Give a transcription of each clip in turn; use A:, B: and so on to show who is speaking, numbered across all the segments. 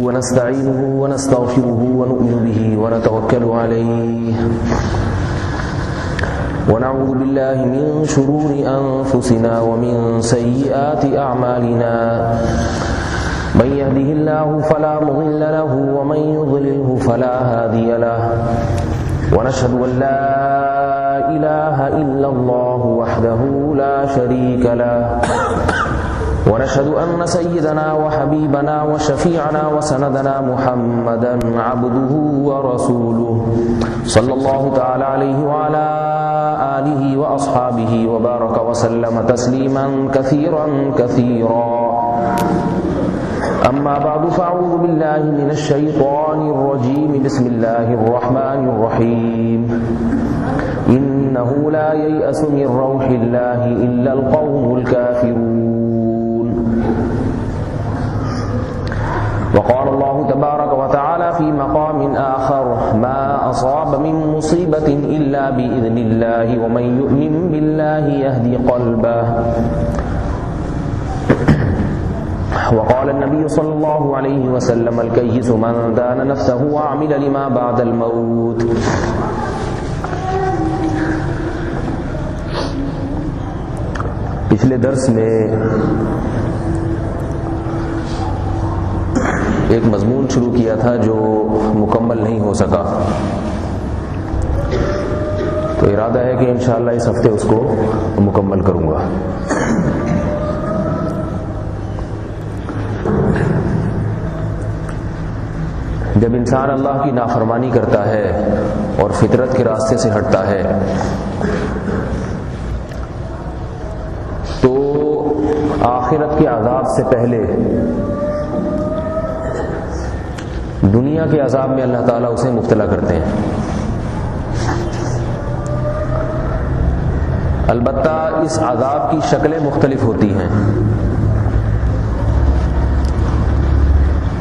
A: ونستعينه ونستغفره ونؤمن به ونتوكل عليه ونعوذ بالله من شرور أنفسنا ومن سيئات أعمالنا من يهده الله فلا مضل له ومن يضلله فلا هادي له ونشهد أن لا إله إلا الله وحده لا شريك له ونشهد أن سيدنا وحبيبنا وشفيعنا وسندنا محمدا عبده ورسوله صلى الله تعالى عليه وعلى آله وأصحابه وبارك وسلم تسليما كثيرا كثيرا أما بعد فأعوذ بالله من الشيطان الرجيم بسم الله الرحمن الرحيم إنه لا ييأس من روح الله إلا القوم الكافرون وقال الله تبارك وتعالى في مقام آخر ما أصاب من مصيبة إلا بإذن الله ومن يؤمن بالله يهدي قلبه وقال النبي صلى الله عليه وسلم الكيس من دان نفسه وعمل لما بعد الموت پچھلے درس میں ایک مضمون شروع کیا تھا جو مکمل نہیں ہو سکا، تو ارادہ ہے کہ انشاءاللہ اس ہفتے اس کو مکمل کروں گا۔ جب انسان اللہ کی نافرمانی کرتا ہے اور فطرت کے راستے سے ہٹتا ہے تو آخرت کے عذاب سے پہلے دنیا کے عذاب میں اللہ تعالیٰ اسے مبتلا کرتے ہیں۔ البتہ اس عذاب کی شکلیں مختلف ہوتی ہیں۔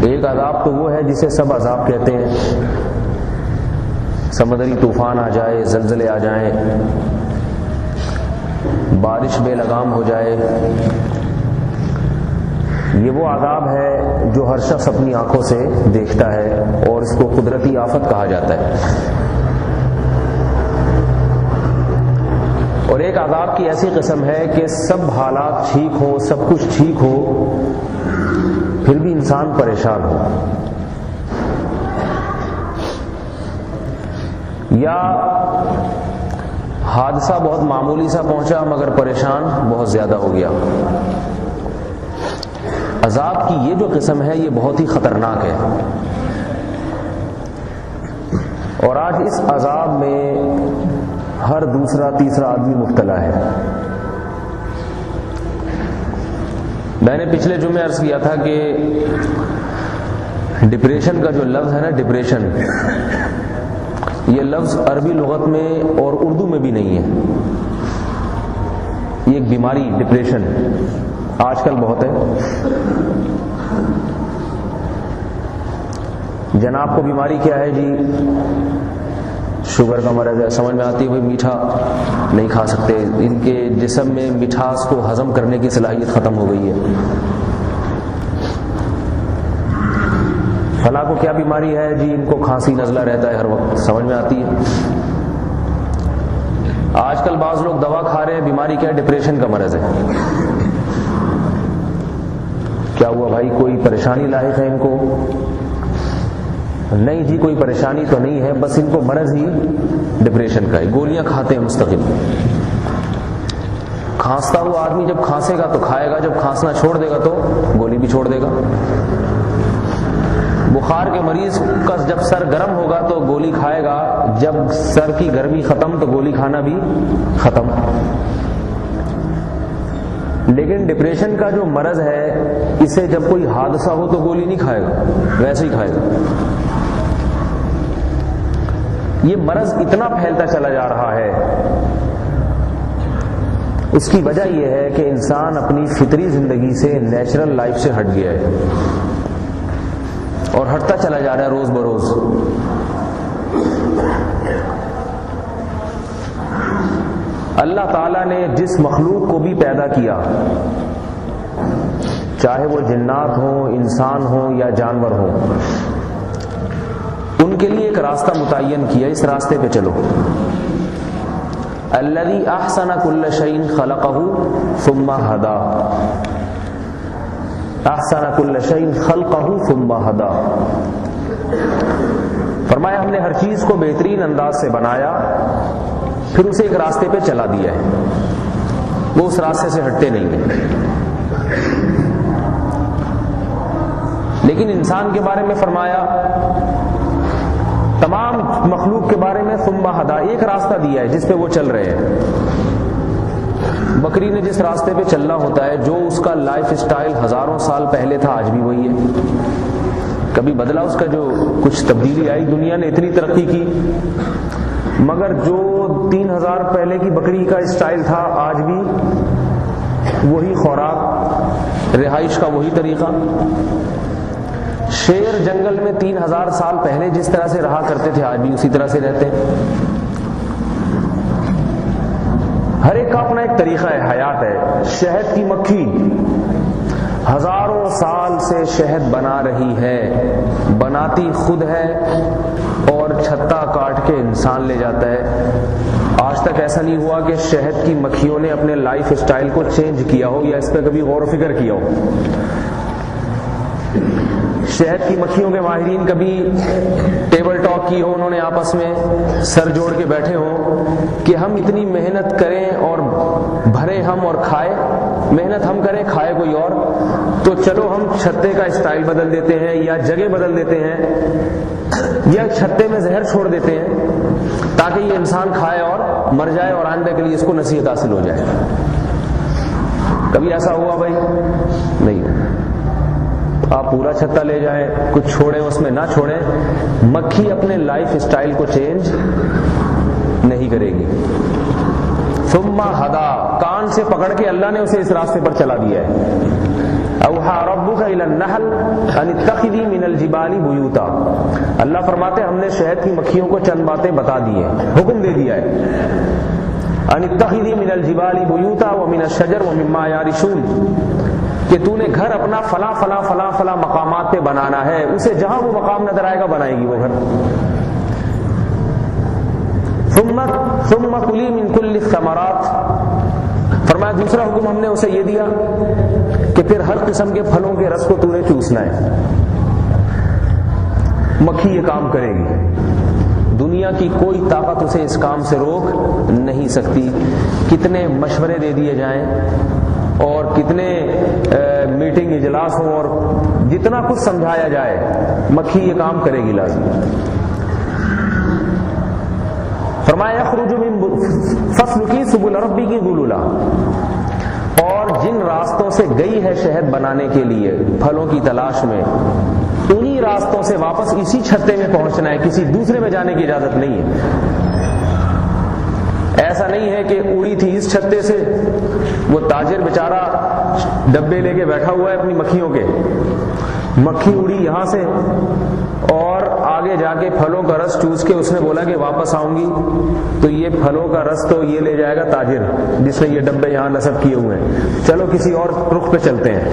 A: ایک عذاب تو وہ ہے جسے سب عذاب کہتے ہیں، سمندری طوفان آ جائے، زلزلے آ جائیں، بارش بے لگام ہو جائے، یہ وہ عذاب ہے جو ہر شخص اپنی آنکھوں سے دیکھتا ہے اور اس کو قدرتی آفت کہا جاتا ہے۔ اور ایک عذاب کی ایسی قسم ہے کہ سب حالات ٹھیک ہوں، سب کچھ ٹھیک ہو، پھر بھی انسان پریشان ہو، یا حادثہ بہت معمولی سا پہنچا مگر پریشان بہت زیادہ ہو گیا۔ عذاب کی یہ جو قسم ہے یہ بہت ہی خطرناک ہے، اور آج اس عذاب میں ہر دوسرا تیسرا آدمی مبتلا ہے۔ میں نے پچھلے جمعے عرض کیا تھا کہ ڈپریشن کا جو لفظ ہے نا، ڈپریشن، یہ لفظ عربی لغت میں اور اردو میں بھی نہیں ہے۔ یہ ایک بیماری ڈپریشن آج کل بہت ہے۔ جناب کو بیماری کیا ہے جی؟ شوگر کا مرض ہے۔ سمجھ میں آتی ہے بھائی میٹھا نہیں کھا سکتے، ان کے جسم میں مٹھاس کو ہضم کرنے کی صلاحیت ختم ہو گئی ہے۔ فلاں کو کیا بیماری ہے جی؟ ان کو کھانسی نزلہ رہتا ہے ہر وقت۔ سمجھ میں آتی ہے۔ آج کل بعض لوگ دوا کھا رہے ہیں، بیماری کیا ہے؟ ڈپریشن کا مرض ہے۔ کیا ہوا بھائی؟ کوئی پریشانی لاحق ہے ان کو؟ نہیں جی، کوئی پریشانی تو نہیں ہے، بس ان کو مرض ہی ڈپریشن کا ہے۔ گولیاں کھاتے ہیں مستقل۔ کھانستا ہوا آدمی جب کھانسے گا تو کھائے گا، جب کھانسنا چھوڑ دے گا تو گولی بھی چھوڑ دے گا۔ بخار کے مریض کا جب سر گرم ہوگا تو گولی کھائے گا، جب سر کی گرمی ختم تو گولی کھانا بھی ختم۔ لیکن ڈپریشن کا جو مرض ہے، اسے جب کوئی حادثہ ہو تو گولی نہیں کھائے گا، ویسے ہی کھائے گا۔ یہ مرض اتنا پھیلتا چلا جا رہا ہے، اس کی وجہ یہ ہے کہ انسان اپنی فطری زندگی سے، نیچرل لائف سے ہٹ گیا ہے، اور ہٹتا چلا جا رہا ہے روز بروز۔ اللہ تعالیٰ نے جس مخلوق کو بھی پیدا کیا، چاہے وہ جنات ہوں، انسان ہوں یا جانور ہوں، ان کے لیے ایک راستہ متعین کیا، اس راستے پہ چلو۔ الذی احسن کل شیء خلقہ ثم ہدی، احسن کل شیء خلقہ ثم ہدی، فرمایا ہم نے ہر چیز کو بہترین انداز سے بنایا، پھر اسے ایک راستے پہ چلا دیا ہے، وہ اس راستے سے ہٹتے نہیں ہیں۔ لیکن انسان کے بارے میں فرمایا، تمام مخلوق کے بارے میں ثم ہدی، ایک راستہ دیا ہے جس پہ وہ چل رہے ہیں۔ بکری نے جس راستے پہ چلنا ہوتا ہے، جو اس کا لائف سٹائل ہزاروں سال پہلے تھا، آج بھی وہی ہے، کبھی بدلا اس کا، جو کچھ تبدیلی آئی، دنیا نے اتنی ترقی کی، مگر جو 3000 پہلے کی بکری کا اسٹائل تھا، آج بھی وہی خوراک، رہائش کا وہی طریقہ۔ شیر جنگل میں 3000 سال پہلے جس طرح سے رہا کرتے تھے، آج بھی اسی طرح سے رہتے ہیں۔ ہر ایک کا اپنا ایک طریقہ ہے، حیات ہے۔ شہد کی مکھی ہزاروں سال سے شہد بنا رہی ہے، بناتی خود ہے اور چھتا کاٹ کے انسان لے جاتا ہے۔ آج تک ایسا نہیں ہوا کہ شہد کی مکھیوں نے اپنے لائف سٹائل کو چینج کیا ہو یا اس پہ کبھی غور و فکر کیا ہو۔ شہد کی مکھیوں کے ماہرین کبھی ٹیبل ٹاک کی ہو، انہوں نے آپس میں سر جوڑ کے بیٹھے ہوں کہ ہم اتنی محنت کریں اور بھرے ہم اور کھائے، محنت ہم کریں کھائے کوئی اور، تو چلو ہم چھتے کا اسٹائل بدل دیتے ہیں یا جگہ بدل دیتے ہیں یا چھتے میں زہر چھوڑ دیتے ہیں تاکہ یہ انسان کھائے اور مر جائے اور آئندہ کے لیے اس کو نصیحت حاصل ہو جائے۔ کبھی ایسا ہوا بھائی؟ نہیں۔ آپ پورا چھتا لے جائیں، کچھ چھوڑیں اس میں نہ چھوڑیں، مکھی اپنے لائف سٹائل کو چینج نہیں کرے گی۔ ثم ہدی، کان سے پکڑ کے اللہ نے اسے اس راستے پر چلا دیا ہے۔ اوحی ربک الی النحل ان اتخذی من الجبال بیوتا، اللہ فرماتے ہم نے شہد کی مکھیوں کو چند باتیں بتا دی ہیں، حکم دے دیا ہے، ان اتخذی من الجبال بیوتا ومن الشجر ومما یعرشون، کہ تو نے گھر اپنا فلاں فلاں فلاں فلاں مقامات پہ بنانا ہے، اسے جہاں وہ مقام نظر آئے گا بنائے گی وہ گھر۔ ثم کلی من کل الثمرات، فرمایا دوسرا حکم ہم نے اسے یہ دیا کہ پھر ہر قسم کے پھلوں کے رس کو تو نے چوسنا ہے۔ مکھی یہ کام کرے گی، دنیا کی کوئی طاقت اسے اس کام سے روک نہیں سکتی، کتنے مشورے دے دیے جائیں اور کتنے میٹنگ اجلاس ہوں اور جتنا کچھ سمجھایا جائے، مکھی یہ کام کرے گی لازم۔ فرمایا یخرج من فسلکی سبل ربک ذللا، اور جن راستوں سے گئی ہے شہد بنانے کے لیے پھلوں کی تلاش میں، انہی راستوں سے واپس اسی چھتے میں پہنچنا ہے، کسی دوسرے میں جانے کی اجازت نہیں ہے۔ ایسا نہیں ہے کہ اڑی تھی اس چھتے سے، وہ تاجر بیچارہ ڈبے لے کے بیٹھا ہوا ہے اپنی مکھیوں کے، مکھی اڑی یہاں سے اور آگے جا کے پھلوں کا رس چوس کے اس نے بولا کہ واپس آؤں گی تو یہ پھلوں کا رس تو یہ لے جائے گا تاجر جس نے یہ ڈبے یہاں نصب کیے ہوئے ہیں، چلو کسی اور رخ پہ چلتے ہیں۔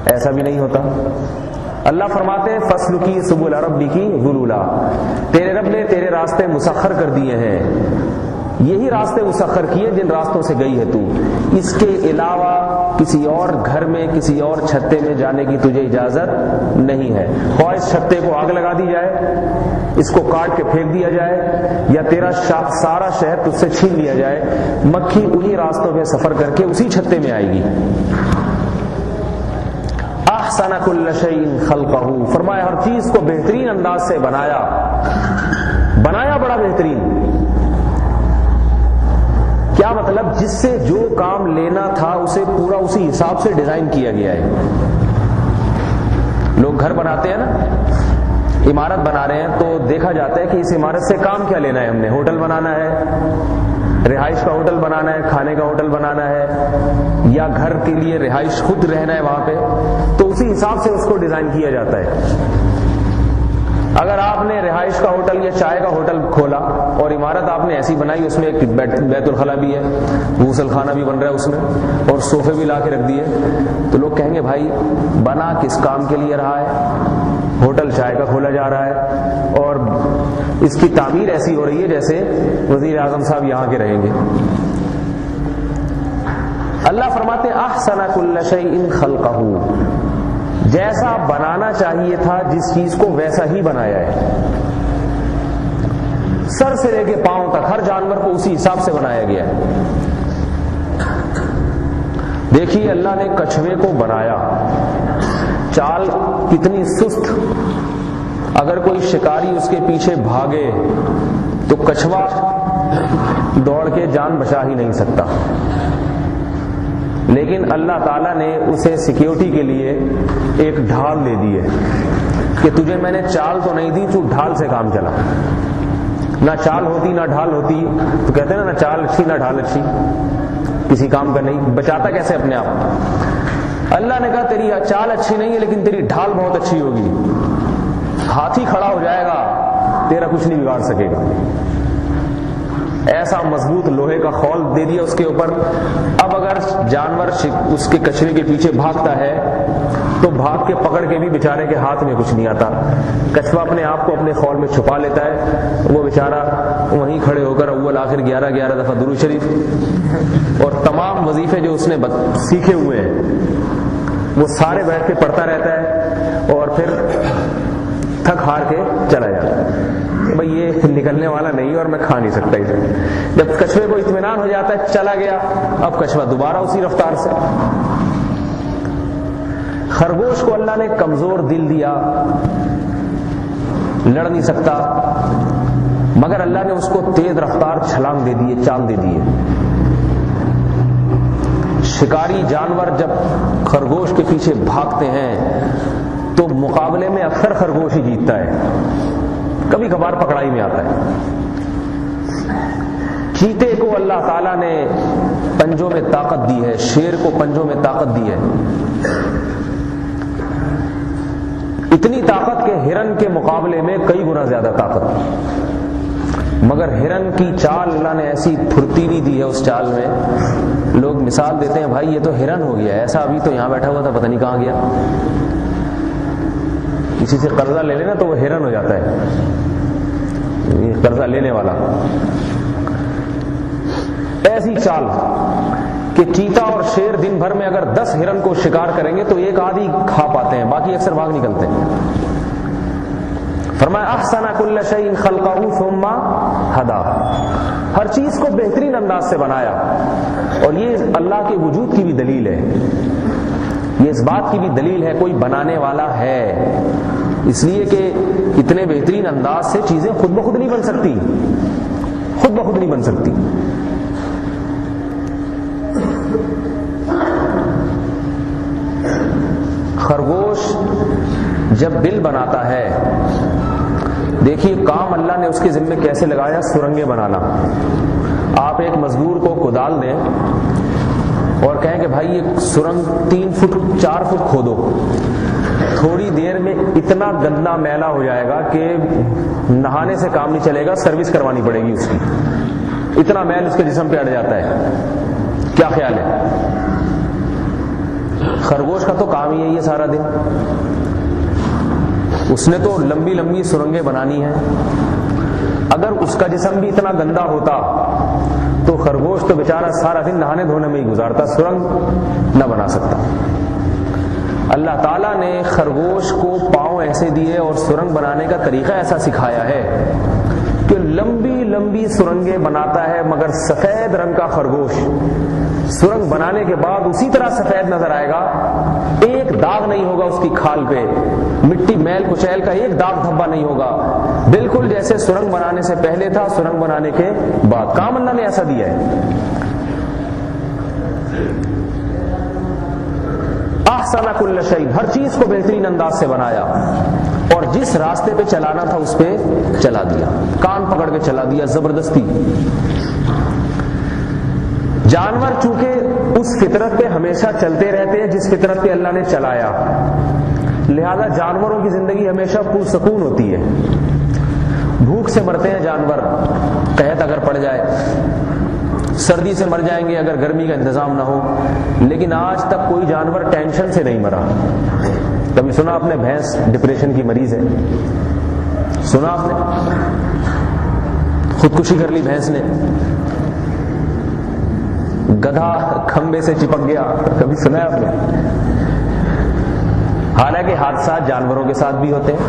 A: ایسا بھی نہیں ہوتا۔ اللہ فرماتے ہیں فسلکی سبل ربک ذللا، تیرے رب نے تیرے راستے مسخر کر دیے ہیں، یہی راستے مسخر کیے جن راستوں سے گئی ہے تو، اس کے علاوہ کسی اور گھر میں کسی اور چھتے میں جانے کی تجھے اجازت نہیں ہے، خواہ اس چھتے کو آگ لگا دی جائے، اس کو کاٹ کے پھینک دیا جائے یا تیرا سارا شہد تجھ سے چھین لیا جائے، مکھی انہی راستوں پہ سفر کر کے اسی چھتے میں آئے گی۔ احسن کل شیء خلقہ، فرمایا ہر چیز کو بہترین انداز سے بنایا بڑا بہترین۔ کیا مطلب؟ جس سے جو کام لینا تھا اسے پورا اسی حساب سے ڈیزائن کیا گیا ہے۔ لوگ گھر بناتے ہیں نا، عمارت بنا رہے ہیں تو دیکھا جاتا ہے کہ اس عمارت سے کام کیا لینا ہے، ہم نے ہوٹل بنانا ہے، رہائش کا ہوٹل بنانا ہے، کھانے کا ہوٹل بنانا ہے، یا گھر کے لیے رہائش خود رہنا ہے وہاں پہ، تو اسی حساب سے اس کو ڈیزائن کیا جاتا ہے۔ اگر آپ نے رہائش کا ہوٹل یا چائے کا ہوٹل کھولا اور عمارت آپ نے ایسی بنائی، اس میں ایک بیت الخلا بھی ہے، غسل خانہ بھی بن رہا ہے اس میں، اور صوفے بھی لا کے رکھ دیے، تو لوگ کہیں گے بھائی بنا کس کام کے لیے رہا ہے؟ ہوٹل چائے کا کھولا جا رہا ہے اور اس کی تعمیر ایسی ہو رہی ہے جیسے وزیر اعظم صاحب یہاں کے رہیں گے۔ اللہ فرماتے ہیں احسن کل شیء خلقہ، جیسا بنانا چاہیے تھا جس چیز کو ویسا ہی بنایا ہے، سر سے لے کے پاؤں تک ہر جانور کو اسی حساب سے بنایا گیا ہے۔ دیکھیے اللہ نے کچھوے کو بنایا، چال کتنی سست، اگر کوئی شکاری اس کے پیچھے بھاگے تو کچھوا دوڑ کے جان بچا ہی نہیں سکتا، لیکن اللہ تعالیٰ نے اسے سیکیورٹی کے لیے ایک ڈھال دے دی ہے کہ تجھے میں نے چال تو نہیں دی، تو ڈھال سے کام چلا۔ نہ چال ہوتی نہ ڈھال ہوتی تو کہتے ہیں نا، نہ چال اچھی نہ ڈھال اچھی، کسی کام کا نہیں، بچاتا کیسے اپنے آپ؟ اللہ نے کہا تیری چال اچھی نہیں ہے لیکن تیری ڈھال بہت اچھی ہوگی، ہاتھی کھڑا ہو جائے گا تیرا کچھ نہیں بگاڑ سکے گا۔ ایسا مضبوط لوہے کا خول دے دیا اس کے اوپر۔ اب اگر جانور اس کے کچھوے کے پیچھے بھاگتا ہے تو بھاگ کے پکڑ کے بھی بیچارے کے ہاتھ میں کچھ نہیں آتا، کچھوا اپنے آپ کو اپنے خول میں چھپا لیتا ہے، وہ بیچارہ وہیں کھڑے ہو کر اول آخر 11 دفعہ درود شریف اور تمام وظیفے جو اس نے سیکھے ہوئے ہیں وہ سارے بیٹھ کے پڑھتا رہتا ہے اور پھر تھک ہار کے چلا جاتا ہے، بھئی یہ نکلنے والا نہیں اور میں کھا نہیں سکتا اسے۔ جب کچھوے کو اطمینان ہو جاتا ہے چلا گیا، اب کچھوا دوبارہ اسی رفتار سے۔ خرگوش کو اللہ نے کمزور دل دیا، لڑ نہیں سکتا، مگر اللہ نے اس کو تیز رفتار چھلانگ دے دیے، چال دے دیے۔ شکاری جانور جب خرگوش کے پیچھے بھاگتے ہیں تو مقابلے میں اکثر خرگوش ہی جیتتا ہے، کبھی کبھار پکڑائی میں آتا ہے۔ چیتے کو اللہ تعالیٰ نے پنجوں میں طاقت دی ہے، شیر کو پنجوں میں طاقت دی ہے، اتنی طاقت کہ ہرن کے مقابلے میں کئی گنا زیادہ طاقت، مگر ہرن کی چال اللہ نے ایسی پھرتیلی دی ہے، اس چال میں لوگ مثال دیتے ہیں بھائی یہ تو ہرن ہو گیا، ایسا ابھی تو یہاں بیٹھا ہوا تھا پتہ نہیں کہاں گیا۔ کسی سے قرضہ لے لینا تو وہ ہرن ہو جاتا ہے، قرضہ لینے والا۔ ایسی چال کہ چیتا اور شیر دن بھر میں اگر 10 ہرن کو شکار کریں گے تو ایک آدھی کھا پاتے ہیں، باقی اکثر بھاگ نکلتے ہیں۔ فرمایا احسن کل شیء خلقہ ثم ہدی، ہر چیز کو بہترین انداز سے بنایا، اور یہ اللہ کے وجود کی بھی دلیل ہے، یہ اس بات کی بھی دلیل ہے کوئی بنانے والا ہے، اس لیے کہ اتنے بہترین انداز سے چیزیں خود بخود نہیں بن سکتی، خود بخود نہیں بن سکتی۔ خرگوش جب بل بناتا ہے، دیکھیے کام اللہ نے اس کے ذمے کیسے لگایا، سرنگیں بنانا۔ آپ ایک مزدور کو کدال دیں اور کہیں کہ بھائی یہ سرنگ 3 فٹ 4 فٹ کھودو، تھوڑی دیر میں اتنا گندا میلا ہو جائے گا کہ نہانے سے کام نہیں چلے گا، سروس کروانی پڑے گی اس کی، اتنا میل اس کے جسم پہ اڑ جاتا ہے۔ کیا خیال ہے؟ خرگوش کا تو کام ہی یہی ہے سارا دن، اس نے تو لمبی لمبی سرنگیں بنانی ہیں۔ اگر اس کا جسم بھی اتنا گندا ہوتا تو خرگوش تو بیچارہ سارا دن نہانے دھونے میں ہی گزارتا، سرنگ نہ بنا سکتا۔ اللہ تعالیٰ نے خرگوش کو پاؤں ایسے دیے اور سرنگ بنانے کا طریقہ ایسا سکھایا ہے کہ لمبی لمبی سرنگیں بناتا ہے، مگر سفید رنگ کا خرگوش سرنگ بنانے کے بعد اسی طرح سفید نظر آئے گا، ایک داغ نہیں ہوگا اس کی کھال پہ، مٹی میل کچیل کا ایک داغ دھبا نہیں ہوگا، بالکل جیسے سرنگ بنانے سے پہلے تھا سرنگ بنانے کے بعد۔ کام اللہ نے ایسا دیا ہے۔ احسن کل شیء، ہر چیز کو بہترین انداز سے بنایا، اور جس راستے پہ چلانا تھا اس پہ چلا دیا، کان پکڑ کے چلا دیا زبردستی۔ جانور چونکہ اس فطرت پہ ہمیشہ چلتے رہتے ہیں جس فطرت پہ اللہ نے چلایا، لہذا جانوروں کی زندگی ہمیشہ پرسکون ہوتی ہے. بھوک سے مرتے ہیں جانور قحط اگر پڑ جائے، سردی سے مر جائیں گے اگر گرمی کا انتظام نہ ہو، لیکن آج تک کوئی جانور ٹینشن سے نہیں مرا. کبھی سنا آپ نے بھینس ڈپریشن کی مریض ہے؟ سنا آپ نے؟ خودکشی کر لی بھینس نے، گدھا کھمبے سے چپک گیا، کبھی سنا ہے آپ نے؟ حالانکہ حادثات جانوروں کے ساتھ بھی ہوتے ہیں،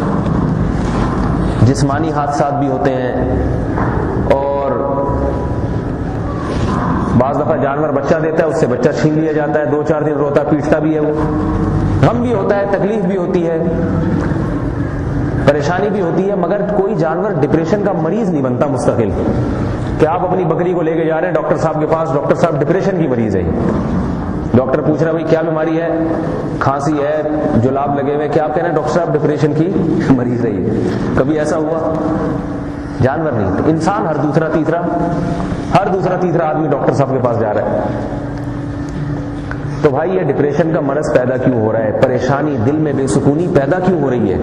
A: جسمانی حادثات بھی ہوتے ہیں، اور بعض دفعہ جانور بچہ دیتا ہے، اس سے بچہ چھین لیا جاتا ہے، 2-4 دن روتا پیٹتا بھی ہے، وہ غم بھی ہوتا ہے، تکلیف بھی ہوتی ہے، پریشانی بھی ہوتی ہے، مگر کوئی جانور ڈپریشن کا مریض نہیں بنتا مستقل کہ آپ اپنی بکری کو لے کے جا رہے ہیں ڈاکٹر صاحب کے پاس، ڈاکٹر صاحب ڈپریشن کی مریض ہے. ڈاکٹر پوچھ رہا ہے بھائی کیا بیماری ہے، کھانسی ہے، جلاب لگے ہوئے، کیا آپ کہہ رہے ہیں ڈاکٹر صاحب ڈپریشن کی مریض ہے. یہ کبھی ایسا ہوا؟ جانور نہیں، انسان ہر دوسرا تیسرا آدمی ڈاکٹر صاحب کے پاس جا رہا ہے. تو بھائی یہ ڈپریشن کا مرض پیدا کیوں ہو رہا ہے؟ پریشانی، دل میں بے سکونی پیدا کیوں ہو رہی ہے؟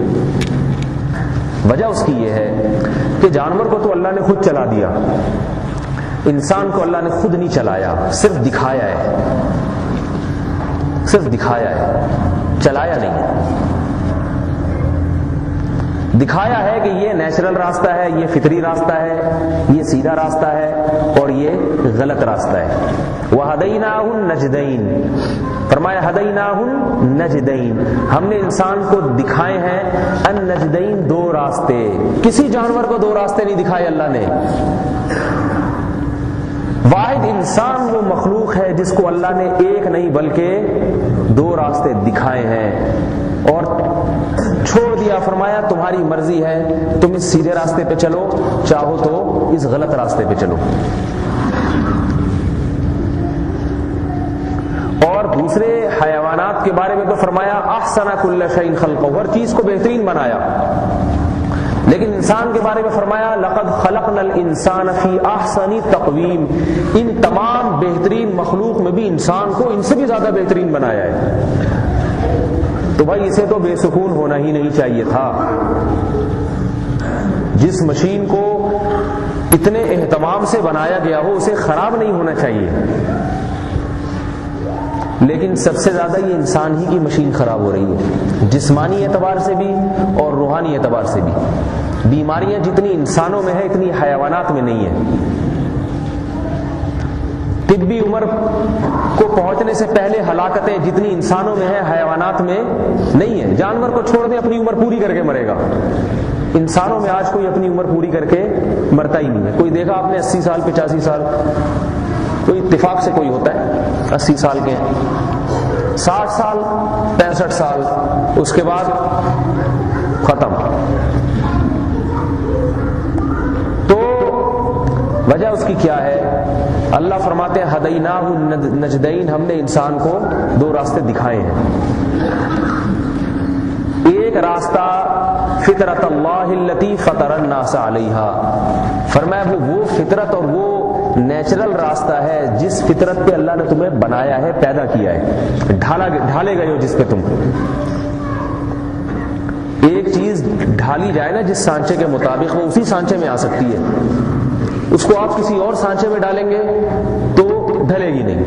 A: وجہ اس کی یہ ہے کہ جانور کو تو اللہ نے خود چلا دیا، انسان کو اللہ نے خود نہیں چلایا، صرف دکھایا ہے، چلایا نہیں ہے. دکھایا ہے کہ یہ نیچرل راستہ ہے، یہ فطری راستہ ہے، یہ سیدھا راستہ ہے اور یہ غلط راستہ ہے. وَهَدَيْنَاهُ النَّجْدَيْنِ، فرمایا هَدَيْنَاهُ النَّجْدَيْنِ، ہم نے انسان کو دکھائے ہیں النجدین، 2 راستے. کسی جانور کو 2 راستے نہیں دکھائے اللہ نے. واحد انسان وہ مخلوق ہے جس کو اللہ نے ایک نہیں بلکہ 2 راستے دکھائے ہیں اور چھوڑ دیا. فرمایا تمہاری مرضی ہے، تم اس سیدھے راستے پہ چلو، چاہو تو اس غلط راستے پہ چلو. اور دوسرے حیوانات کے بارے میں تو فرمایا احسن کل شیء خلقہ، ہر چیز کو بہترین بنایا. لیکن انسان کے بارے میں فرمایا لقد خلقنا الانسان فی احسن تقویم، ان تمام بہترین مخلوق میں بھی انسان کو ان سے بھی زیادہ بہترین بنایا ہے. تو بھائی اسے تو بے سکون ہونا ہی نہیں چاہیے تھا. جس مشین کو اتنے اہتمام سے بنایا گیا ہو اسے خراب نہیں ہونا چاہیے، لیکن سب سے زیادہ یہ انسان ہی کی مشین خراب ہو رہی ہے، جسمانی اعتبار سے بھی اور روحانی اعتبار سے بھی. بیماریاں جتنی انسانوں میں ہیں اتنی حیوانات میں نہیں ہیں. طبی عمر کو پہنچنے سے پہلے ہلاکتیں جتنی انسانوں میں ہیں حیوانات میں نہیں ہیں. جانور کو چھوڑ دیں اپنی عمر پوری کر کے مرے گا، انسانوں میں آج کوئی اپنی عمر پوری کر کے مرتا ہی نہیں ہے. کوئی دیکھا آپ نے 80 سال 85 سال، کوئی اتفاق سے کوئی ہوتا ہے 80 سال کے، 60 سال 65 سال، اس کے بعد ختم. تو وجہ اس کی کیا ہے؟ اللہ فرماتے ہیں ہدیناہ النجدین، ہم نے انسان کو 2 راستے دکھائے ہیں. ایک راستہ فطرت اللہ التی فطر الناس علیہا، فرمایا وہ فطرت اور وہ نیچرل راستہ ہے جس فطرت پہ اللہ نے تمہیں بنایا ہے، پیدا کیا ہے، ڈھالے گئے ہو جس پہ تم. ایک چیز ڈھالی جائے نا جس سانچے کے مطابق، وہ اسی سانچے میں آ سکتی ہے. اس کو آپ کسی اور سانچے میں ڈالیں گے تو ڈھلے گی نہیں.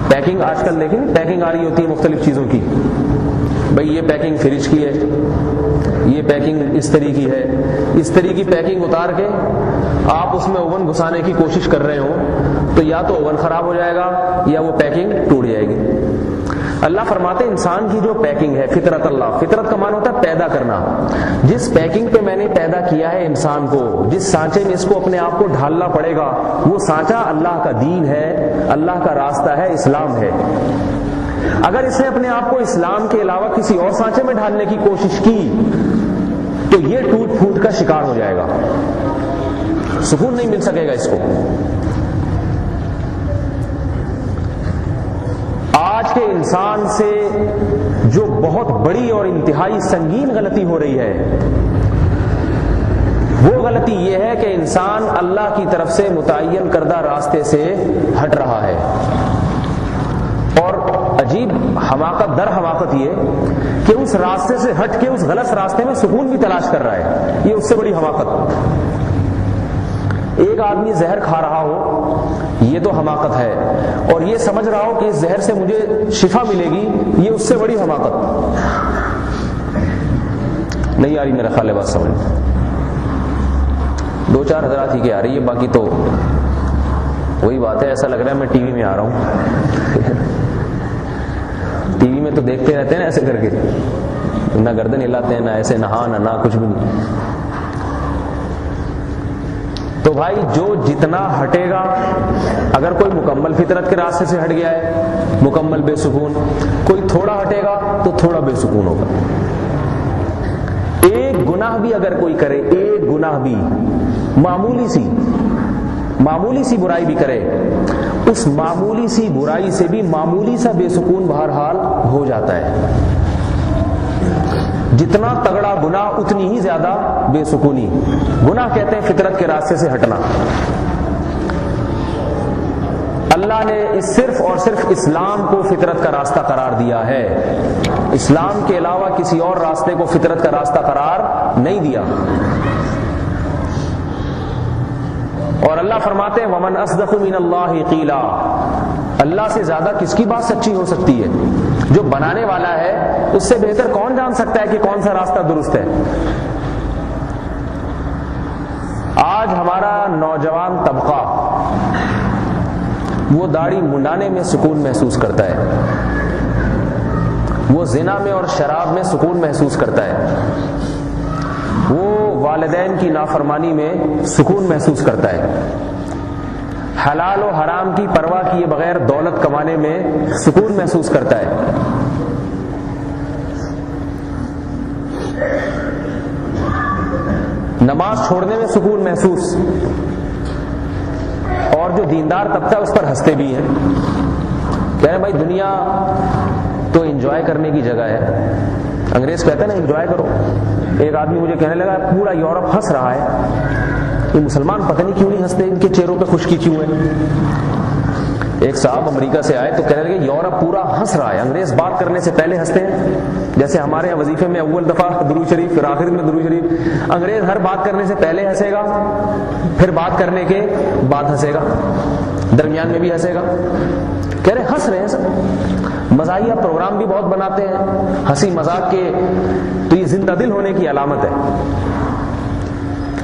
A: پیکنگ آج کل دیکھیں، پیکنگ آ رہی ہوتی ہے مختلف چیزوں کی، بھئی یہ پیکنگ فریج کی ہے، یہ پیکنگ اس طرح کی ہے، اس طرح کی پیکنگ اتار کے آپ اس میں اوون گھسانے کی کوشش کر رہے ہو تو یا تو اوون خراب ہو جائے گا یا وہ پیکنگ ٹوٹ جائے گی. اللہ فرماتے ہیں انسان کی جو پیکنگ ہے فطرت اللہ، فطرت کا معنی ہوتا ہے پیدا کرنا. جس پیکنگ پہ میں نے پیدا کیا ہے انسان کو، جس سانچے میں اس کو اپنے آپ کو ڈھالنا پڑے گا، وہ سانچہ اللہ کا دین ہے، اللہ کا راستہ ہے، اسلام ہے. اگر اس نے اپنے آپ کو اسلام کے علاوہ کسی اور سانچے میں ڈھالنے کی کوشش کی تو یہ ٹوٹ پھوٹ کا شکار ہو جائے گا، سکون نہیں مل سکے گا اس کو. آج کے انسان سے جو بہت بڑی اور انتہائی سنگین غلطی ہو رہی ہے وہ غلطی یہ ہے کہ انسان اللہ کی طرف سے متعین کردہ راستے سے ہٹ رہا ہے. اور عجیب حماقت در حماقت یہ کہ اس راستے سے ہٹ کے اس غلط راستے میں سکون بھی تلاش کر رہا ہے، یہ اس سے بڑی حماقت۔ ایک آدمی زہر کھا رہا ہو، یہ تو حماقت ہے، اور یہ سمجھ رہا ہو کہ اس زہر سے مجھے شفا ملے گی، یہ اس سے بڑی حماقت۔ نہیں آ رہی میرا خیال ہے بات سمجھ، 2-4 حضرات ہی کے آ رہی ہے، باقی تو وہی بات ہے، ایسا لگ رہا ہے میں ٹی وی میں آ رہا ہوں۔ ٹی وی میں تو دیکھتے رہتے ہیں نا ایسے کر کے، نہ گردن ہلاتے ہیں، نہ ایسے نہا نہ کچھ بھی نہیں۔ تو بھائی جو جتنا ہٹے گا، اگر کوئی مکمل فطرت کے راستے سے ہٹ گیا ہے مکمل بے سکون، کوئی تھوڑا ہٹے گا تو تھوڑا بے سکون ہوگا۔ ایک گناہ بھی اگر کوئی کرے، ایک گناہ بھی، معمولی سی برائی بھی کرے، اس معمولی سی برائی سے بھی معمولی سا بے سکون بہرحال ہو جاتا ہے۔ جتنا تگڑا گناہ اتنی ہی زیادہ بے سکونی۔ گناہ کہتے ہیں فطرت کے راستے سے ہٹنا۔ اللہ نے صرف اور صرف اسلام کو فطرت کا راستہ قرار دیا ہے، اسلام کے علاوہ کسی اور راستے کو فطرت کا راستہ قرار نہیں دیا۔ اور اللہ فرماتے ہیں وَمَنْ أَصْدَقُ مِنَ اللَّهِ قِيلًا، اللہ سے زیادہ کس کی بات سچی ہو سکتی ہے؟ جو بنانے والا ہے اس سے بہتر کون جان سکتا ہے کہ کون سا راستہ درست ہے؟ آج ہمارا نوجوان طبقہ وہ داڑھی منڈانے میں سکون محسوس کرتا ہے، وہ زنا میں اور شراب میں سکون محسوس کرتا ہے، وہ والدین کی نافرمانی میں سکون محسوس کرتا ہے، حلال و حرام کی پرواہ کیے بغیر دولت کمانے میں سکون محسوس کرتا ہے۔ نماز چھوڑنے میں سکون محسوس، اور جو دیندار طبقہ ہے اس پر ہنستے بھی ہیں، کہہ رہے ہیں بھائی دنیا تو انجوائے کرنے کی جگہ ہے، انگریز کہتے ہیں نا انجوائے کرو۔ ایک آدمی مجھے کہنے لگا پورا یورپ ہنس رہا ہے، یہ مسلمان پتہ نہیں کیوں نہیں ہنستے، ان کے چہروں پہ خشکی کیوں ہے؟ ایک صاحب امریکہ سے آئے تو کہنے لگے یورپ پورا ہنس رہا ہے، انگریز بات کرنے سے پہلے ہنستے ہیں، جیسے ہمارے یہاں وظیفے میں اول دفعہ درود شریف پھر آخر میں درود شریف، انگریز ہر بات کرنے سے پہلے ہنسے گا، پھر بات کرنے کے بعد ہنسے گا، درمیان میں بھی ہنسے گا۔ کہہ رہے ہنس رہے ہیں سب، مزاحیہ پروگرام بھی بہت بناتے ہیں، ہنسی مذاق کے، تو یہ زندہ دل ہونے کی علامت ہے۔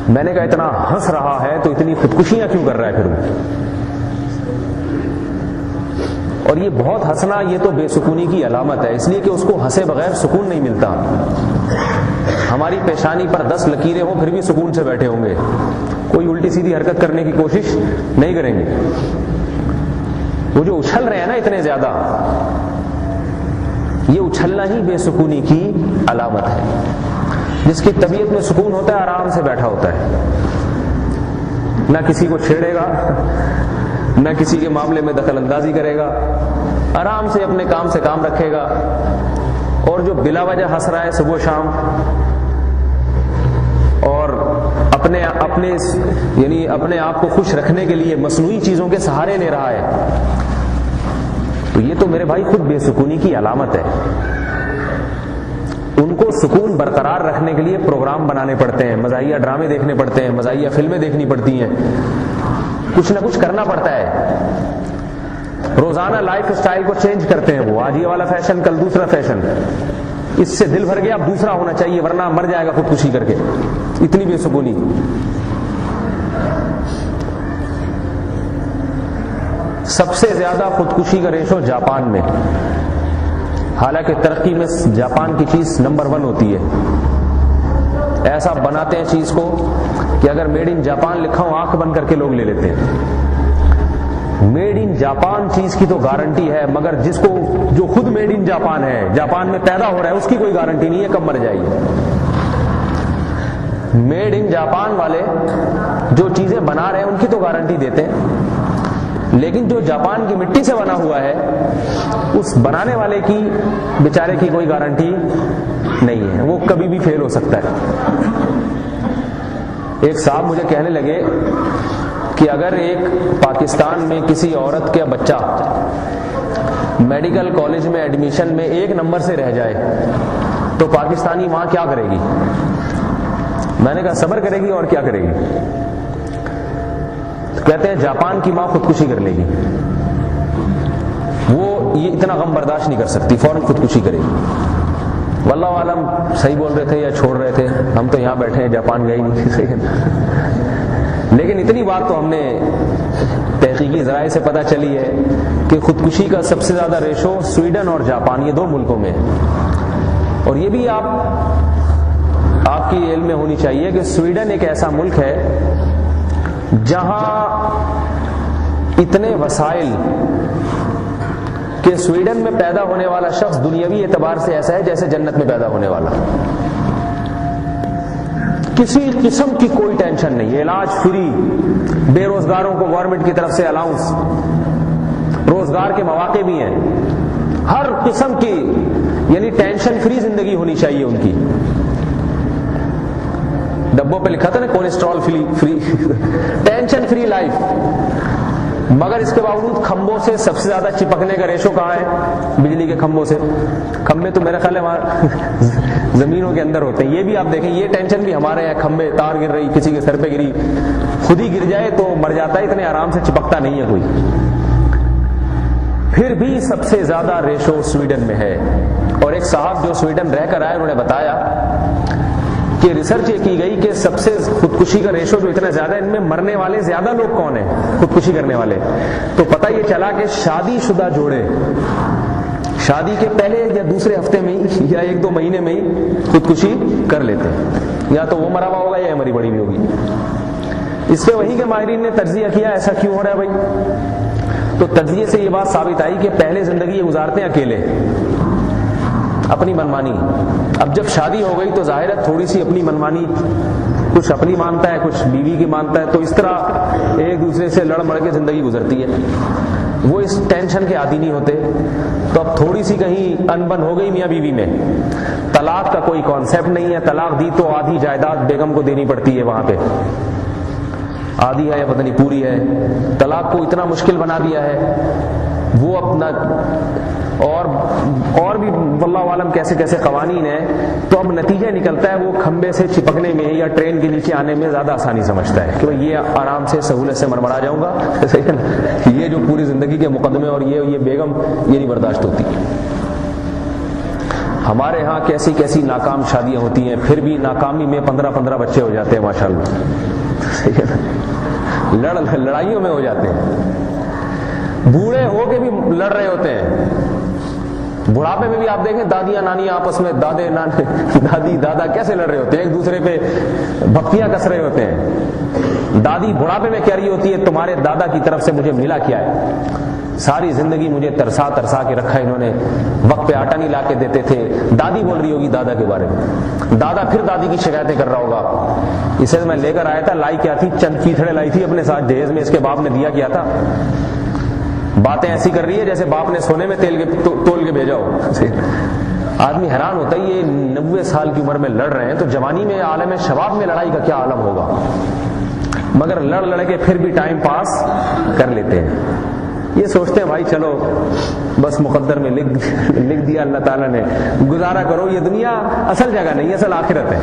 A: میں نے کہا اتنا ہنس رہا ہے تو اتنی خودکشیاں کیوں کر رہا ہے پھر وہ؟ اور یہ بہت ہنسنا یہ تو بے سکونی کی علامت ہے، اس لیے کہ اس کو ہنسے بغیر سکون نہیں ملتا۔ ہماری پیشانی پر 10 لکیریں ہوں پھر بھی سکون سے بیٹھے ہوں گے، کوئی الٹی سیدھی حرکت کرنے کی کوشش نہیں کریں گے۔ وہ جو اچھل رہے ہیں نا اتنے زیادہ، یہ اچھلنا ہی بے سکونی کی علامت ہے۔ جس کی طبیعت میں سکون ہوتا ہے آرام سے بیٹھا ہوتا ہے، نہ کسی کو چھیڑے گا، نہ کسی کے معاملے میں دخل اندازی کرے گا، آرام سے اپنے کام سے کام رکھے گا۔ اور جو بلا وجہ ہنس رہا ہے صبح شام اور اپنے آپ کو خوش رکھنے کے لیے مصنوعی چیزوں کے سہارے لے رہا ہے، تو یہ تو میرے بھائی خود بے سکونی کی علامت ہے۔ ان کو سکون برقرار رکھنے کے لیے پروگرام بنانے پڑتے ہیں، مزاحیہ ڈرامے دیکھنے پڑتے ہیں، مزاحیہ فلمیں دیکھنی پڑتی ہیں، کچھ نہ کچھ کرنا پڑتا ہے۔ روزانہ لائف سٹائل کو چینج کرتے ہیں، وہ آج یہ والا فیشن کل دوسرا فیشن، اس سے دل بھر گیا اب دوسرا ہونا چاہیے ورنہ مر جائے گا خودکشی کر کے، اتنی بے سکونی۔ سب سے زیادہ خودکشی کا ریشو جاپان میں، حالانکہ ترقی میں جاپان کی چیز نمبر 1 ہوتی ہے، ایسا بناتے ہیں چیز کو کہ اگر میڈ ان جاپان لکھا ہو آنکھ بند کر کے لوگ لے لیتے ہیں۔ میڈ ان جاپان چیز کی تو گارنٹی ہے، مگر جو خود میڈ ان جاپان ہے، جاپان میں پیدا ہو رہا ہے، اس کی کوئی گارنٹی نہیں ہے کب مر جائے گی۔ میڈ ان جاپان والے جو چیزیں بنا رہے ہیں ان کی تو گارنٹی دیتے ہیں، لیکن جو جاپان کی مٹی سے بنا ہوا ہے اس بنانے والے کی بیچارے کی کوئی گارنٹی نہیں ہے، وہ کبھی بھی فیل ہو سکتا ہے۔ ایک صاحب مجھے کہنے لگے کہ اگر ایک پاکستان میں کسی عورت کا بچہ میڈیکل کالج میں ایڈمیشن میں 1 نمبر سے رہ جائے تو پاکستانی ماں کیا کرے گی؟ میں نے کہا صبر کرے گی اور کیا کرے گی؟ کہتے ہیں جاپان کی ماں خودکشی کر لے گی، وہ یہ اتنا غم برداشت نہیں کر سکتی، فوراً خودکشی کرے گی۔ واللہ عالم صحیح بول رہے تھے یا چھوڑ رہے تھے، ہم تو یہاں بیٹھے ہیں، جاپان گئے نہیں صحیح ہے نا؟ لیکن اتنی بات تو ہم نے تحقیقی ذرائع سے پتہ چلی ہے کہ خودکشی کا سب سے زیادہ ریشو سویڈن اور جاپان، یہ 2 ملکوں میں ہے۔ اور یہ بھی آپ کی علم میں ہونی چاہیے کہ سویڈن ایک ایسا ملک ہے جہاں اتنے وسائل کہ سویڈن میں پیدا ہونے والا شخص دنیاوی اعتبار سے ایسا ہے جیسے جنت میں پیدا ہونے والا، کسی قسم کی کوئی ٹینشن نہیں، علاج فری، بے روزگاروں کو گورنمنٹ کی طرف سے الاؤنس، روزگار کے مواقع بھی ہیں، ہر قسم کی یعنی ٹینشن فری زندگی ہونی چاہیے ان کی۔ ڈبوں پہ لکھا تھا نا cholesterol free tension free life, مگر اس کے باوجود کھمبوں سے سب سے زیادہ چپکنے کا ریشو کہاں ہے؟ بجلی کے کھمبوں سے۔ کھمبے تو میرا خیال ہے وہاں زمینوں کے اندر ہوتے ہیں، یہ بھی آپ دیکھیں یہ ٹینشن بھی ہمارے یہاں، کھمبے تار گر رہی، کسی کے سر پہ گری، خود ہی گر جائے تو مر جاتا ہے، اتنے آرام سے چپکتا نہیں ہے کوئی۔ پھر بھی سب سے زیادہ ریشو سویڈن میں ہے۔ اور ایک صاحب جو سویڈن رہ کر آئے انہوں نے بتایا کہ ریسرچ یہ کی گئی کہ سب سے خودکشی کا ریشو جو اتنا زیادہ، ان میں مرنے والے زیادہ لوگ کون ہیں خودکشی کرنے والے؟ تو پتہ یہ چلا کہ شادی شدہ جوڑے شادی کے پہلے یا دوسرے ہفتے میں ہی یا 1-2 مہینے میں ہی خودکشی کر لیتے ہیں، یا تو وہ مرا ہوا ہوگا یا مری بڑی بھی ہوگی۔ اس پہ وہی کے ماہرین نے تجزیہ کیا ایسا کیوں ہو رہا ہے بھائی؟ تو تجزیے سے یہ بات ثابت آئی کہ پہلے زندگی یہ گزارتے ہیں اکیلے، اپنی منمانی۔ اب جب شادی ہو گئی تو ظاہر ہے تھوڑی سی اپنی منمانی، کچھ اپنی مانتا ہے کچھ بیوی کی مانتا ہے، تو اس طرح ایک دوسرے سے لڑ مڑ کے زندگی گزرتی ہے، وہ اس ٹینشن کے عادی نہیں ہوتے۔ تو اب تھوڑی سی کہیں انبن ہو گئی میاں بیوی میں، طلاق کا کوئی کانسیپٹ نہیں ہے، طلاق دی تو آدھی جائیداد بیگم کو دینی پڑتی ہے، وہاں پہ آدھی ہے یا پتہ نہیں پوری ہے، طلاق کو اتنا مشکل بنا دیا ہے وہ اپنا، اور بھی واللہ عالم کیسے کیسے قوانین ہیں۔ تو اب نتیجہ نکلتا ہے وہ کھمبے سے چپکنے میں یا ٹرین کے نیچے آنے میں زیادہ آسانی سمجھتا ہے کہ یہ آرام سے سہولت سے مرمڑا جاؤں گا، صحیح ہے نا؟ یہ جو پوری زندگی کے مقدمے اور یہ بیگم یہ نہیں برداشت ہوتی۔ ہمارے ہاں کیسی کیسی ناکام شادیاں ہوتی ہیں، پھر بھی ناکامی میں 15 بچے ہو جاتے ہیں ماشاءاللہ، صحیح ہے نا؟ لڑائیوں میں ہو جاتے ہیں، بوڑھے ہو کے بھی لڑ رہے ہوتے ہیں، بڑھاپے میں بھی آپ دیکھیں دادیاں نانیاں آپس میں، دادی دادا کیسے لڑ رہے ہوتے ہیں، ایک دوسرے پہ بھپتیاں کس رہے ہوتے ہیں۔ دادی بڑھاپے میں کہہ رہی ہوتی ہے تمہارے دادا کی طرف سے مجھے ملا کیا ہے، ساری زندگی مجھے ترسا کے رکھا ہے انہوں نے، وقت پہ آٹا نہیں لا کے دیتے تھے۔ دادی بول رہی ہوگی دادا کے بارے میں، دادا پھر دادی کی شکایتیں کر رہا ہوگا، اسے میں لے کر آیا تھا، لائی کیا تھی، چند چیتھڑے لائی تھی اپنے ساتھ جہیز میں، اس کے باپ نے دیا کیا تھا۔ باتیں ایسی کر رہی ہے جیسے باپ نے سونے میں تول کے بھیجا ہو۔ آدمی حیران ہوتا ہے یہ 90 سال کی عمر میں لڑ رہے ہیں، تو جوانی میں عالم شباب میں لڑائی کا کیا عالم ہوگا؟ مگر لڑ کے پھر بھی ٹائم پاس کر لیتے ہیں، یہ سوچتے ہیں بھائی چلو بس مقدر میں لکھ دیا اللہ تعالیٰ نے، گزارا کرو، یہ دنیا اصل جگہ نہیں، اصل آخرت ہے۔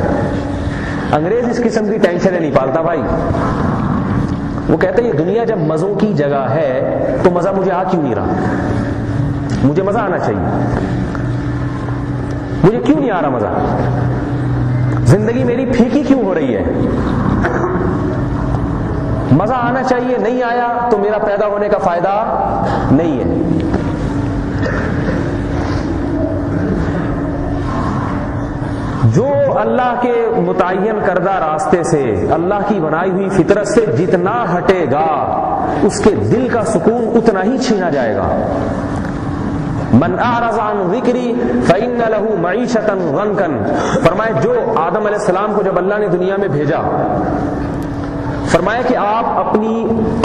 A: انگریز اس قسم کی ٹینشنیں نہیں پالتا بھائی، وہ کہتے ہیں یہ دنیا جب مزوں کی جگہ ہے تو مزہ مجھے آ کیوں نہیں رہا؟ مجھے مزہ آنا چاہیے، مجھے کیوں نہیں آ رہا مزہ؟ زندگی میری پھیکی کیوں ہو رہی ہے؟ مزہ آنا چاہیے، نہیں آیا تو میرا پیدا ہونے کا فائدہ نہیں ہے۔ جو اللہ کے متعین کردہ راستے سے، اللہ کی بنائی ہوئی فطرت سے جتنا ہٹے گا اس کے دل کا سکون اتنا ہی چھینا جائے گا۔ من اعرض عن ذکری فإن له معیشۃ ضنکا، فرمائے جو آدم علیہ السلام کو جب اللہ نے دنیا میں بھیجا، فرمایا کہ آپ اپنی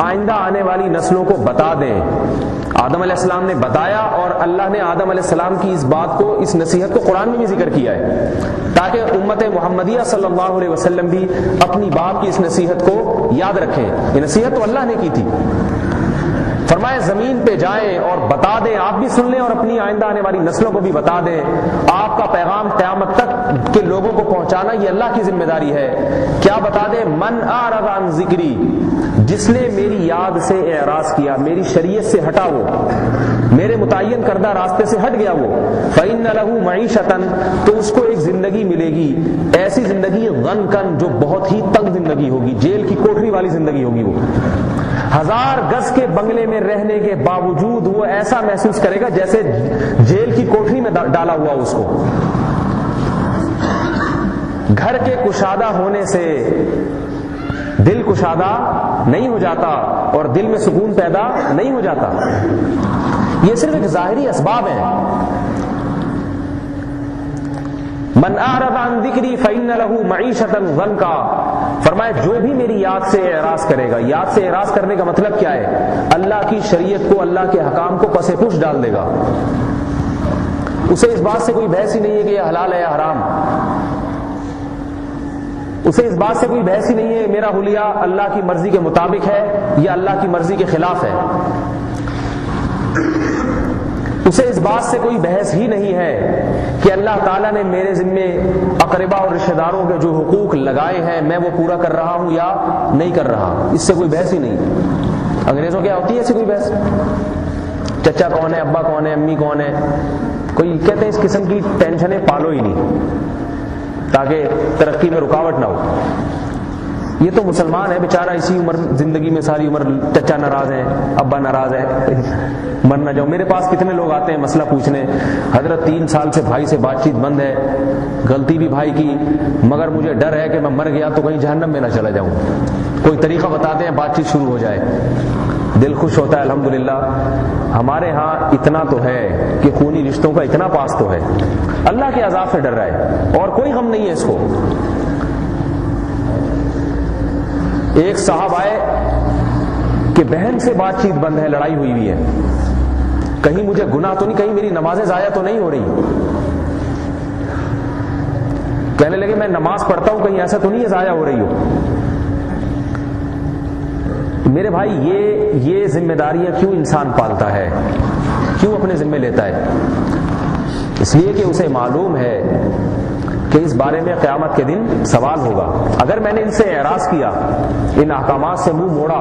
A: آئندہ آنے والی نسلوں کو بتا دیں۔ آدم علیہ السلام نے بتایا، اور اللہ نے آدم علیہ السلام کی اس بات کو، اس نصیحت کو قرآن میں بھی ذکر کیا ہے، تاکہ امت محمدیہ صلی اللہ علیہ وسلم بھی اپنی باپ کی اس نصیحت کو یاد رکھیں۔ یہ نصیحت تو اللہ نے کی تھی فرمایا زمین پہ جائیں اور بتا دیں، آپ بھی سن لیں اور اپنی آئندہ آنے والی نسلوں کو بھی بتا دیں، آپ کا پیغام قیامت تک کے لوگوں کو پہنچانا یہ اللہ کی ذمہ داری ہے۔ کیا بتا دیں؟ من اعرض عن ذکری، جس نے میری یاد سے اعراض کیا، میری شریعت سے ہٹا، وہ میرے متعین کردہ راستے سے ہٹ گیا، وہ فإن له معیشةً، تو اس کو ایک زندگی ملے گی، ایسی زندگی غنکن جو بہت ہی تنگ زندگی ہوگی، جیل کی کوٹری والی زندگی ہوگی۔ وہ 1000 گز کے بنگلے میں رہنے کے باوجود وہ ایسا محسوس کرے گا جیسے جیل کی کوٹری میں ڈالا ہوا اس کو۔ گھر کے کشادہ ہونے سے دل کشادہ نہیں ہو جاتا اور دل میں سکون پیدا نہیں ہو جاتا، یہ صرف ایک ظاہری اسباب ہیں۔ من اعرض عن ذکری فإن له معیشة ضنکا، فرمایا جو بھی میری یاد سے اعراض کرے گا، یاد سے اعراض کرنے کا مطلب کیا ہے؟ اللہ کی شریعت کو، اللہ کے حکام کو پس پش ڈال دے گا، اسے اس بات سے کوئی بحث ہی نہیں ہے کہ یہ حلال ہے یا حرام، اسے اس بات سے کوئی بحث ہی نہیں ہے میرا حلیہ اللہ کی مرضی کے مطابق ہے یا اللہ کی مرضی کے خلاف ہے، اسے اس بات سے کوئی بحث ہی نہیں ہے کہ اللہ تعالیٰ نے میرے ذمے اقربا اور رشتہ داروں کے جو حقوق لگائے ہیں میں وہ پورا کر رہا ہوں یا نہیں کر رہا، اس سے کوئی بحث ہی نہیں۔ انگریزوں کیا ہوتی ہے ایسی کوئی بحث؟ چچا کون ہے، ابا کون ہے، امی کون ہے، کوئی کہتے ہیں اس قسم کی ٹینشنیں پالو ہی نہیں تاکہ ترقی میں رکاوٹ نہ ہو۔ یہ تو مسلمان ہے بیچارہ، اسی عمر زندگی میں ساری عمر چچا ناراض ہے، ابا ناراض ہے، مر نہ جاؤ۔ میرے پاس کتنے لوگ آتے ہیں مسئلہ پوچھنے، حضرت 3 سال سے بھائی سے بات چیت بند ہے، غلطی بھی بھائی کی، مگر مجھے ڈر ہے کہ میں مر گیا تو کہیں جہنم میں نہ چلا جاؤں، کوئی طریقہ بتاتے ہیں بات چیت شروع ہو جائے۔ دل خوش ہوتا ہے الحمدللہ، ہمارے ہاں اتنا تو ہے کہ خونی رشتوں کا اتنا پاس تو ہے، اللہ کے عذاب سے ڈر رہا ہے اور کوئی غم نہیں ہے اس کو۔ ایک صاحب آئے کہ بہن سے بات چیت بند ہے، لڑائی ہوئی ہے، کہیں مجھے گناہ تو نہیں، کہیں میری نمازیں ضائع تو نہیں ہو رہی، کہنے لگے میں نماز پڑھتا ہوں کہیں ایسا تو نہیں ہے ضائع ہو رہی ہو۔ میرے بھائی یہ ذمہ داریاں کیوں انسان پالتا ہے، کیوں اپنے ذمہ لیتا ہے؟ اس لیے کہ اسے معلوم ہے کہ اس بارے میں قیامت کے دن سوال ہوگا۔ اگر میں نے ان سے اعراض کیا، ان احکامات سے منہ موڑا،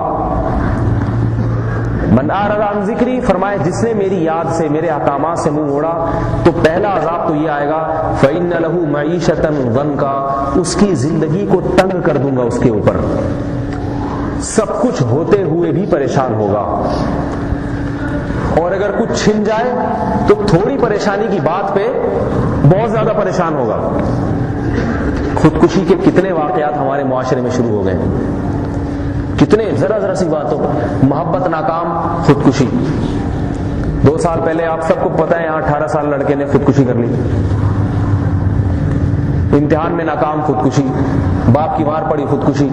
A: من اعرض عن ذکری، فرمائے جس نے میری یاد سے، میرے احکامات سے منہ موڑا، تو پہلا عذاب تو یہ آئے گا فإن له معیشة ضنکا، اس کی زندگی کو تنگ کر دوں گا، اس کے اوپر سب کچھ ہوتے ہوئے بھی پریشان ہوگا، اور اگر کچھ چھن جائے تو تھوڑی پریشانی کی بات پہ بہت زیادہ پریشان ہوگا۔ خودکشی کے کتنے واقعات ہمارے معاشرے میں شروع ہو گئے، کتنے ذرا سی باتوں پر محبت ناکام، خودکشی۔ 2 سال پہلے آپ سب کو پتہ ہے یہاں 18 سال لڑکے نے خودکشی کر لی، امتحان میں ناکام، خودکشی، باپ کی مار پڑی، خودکشی۔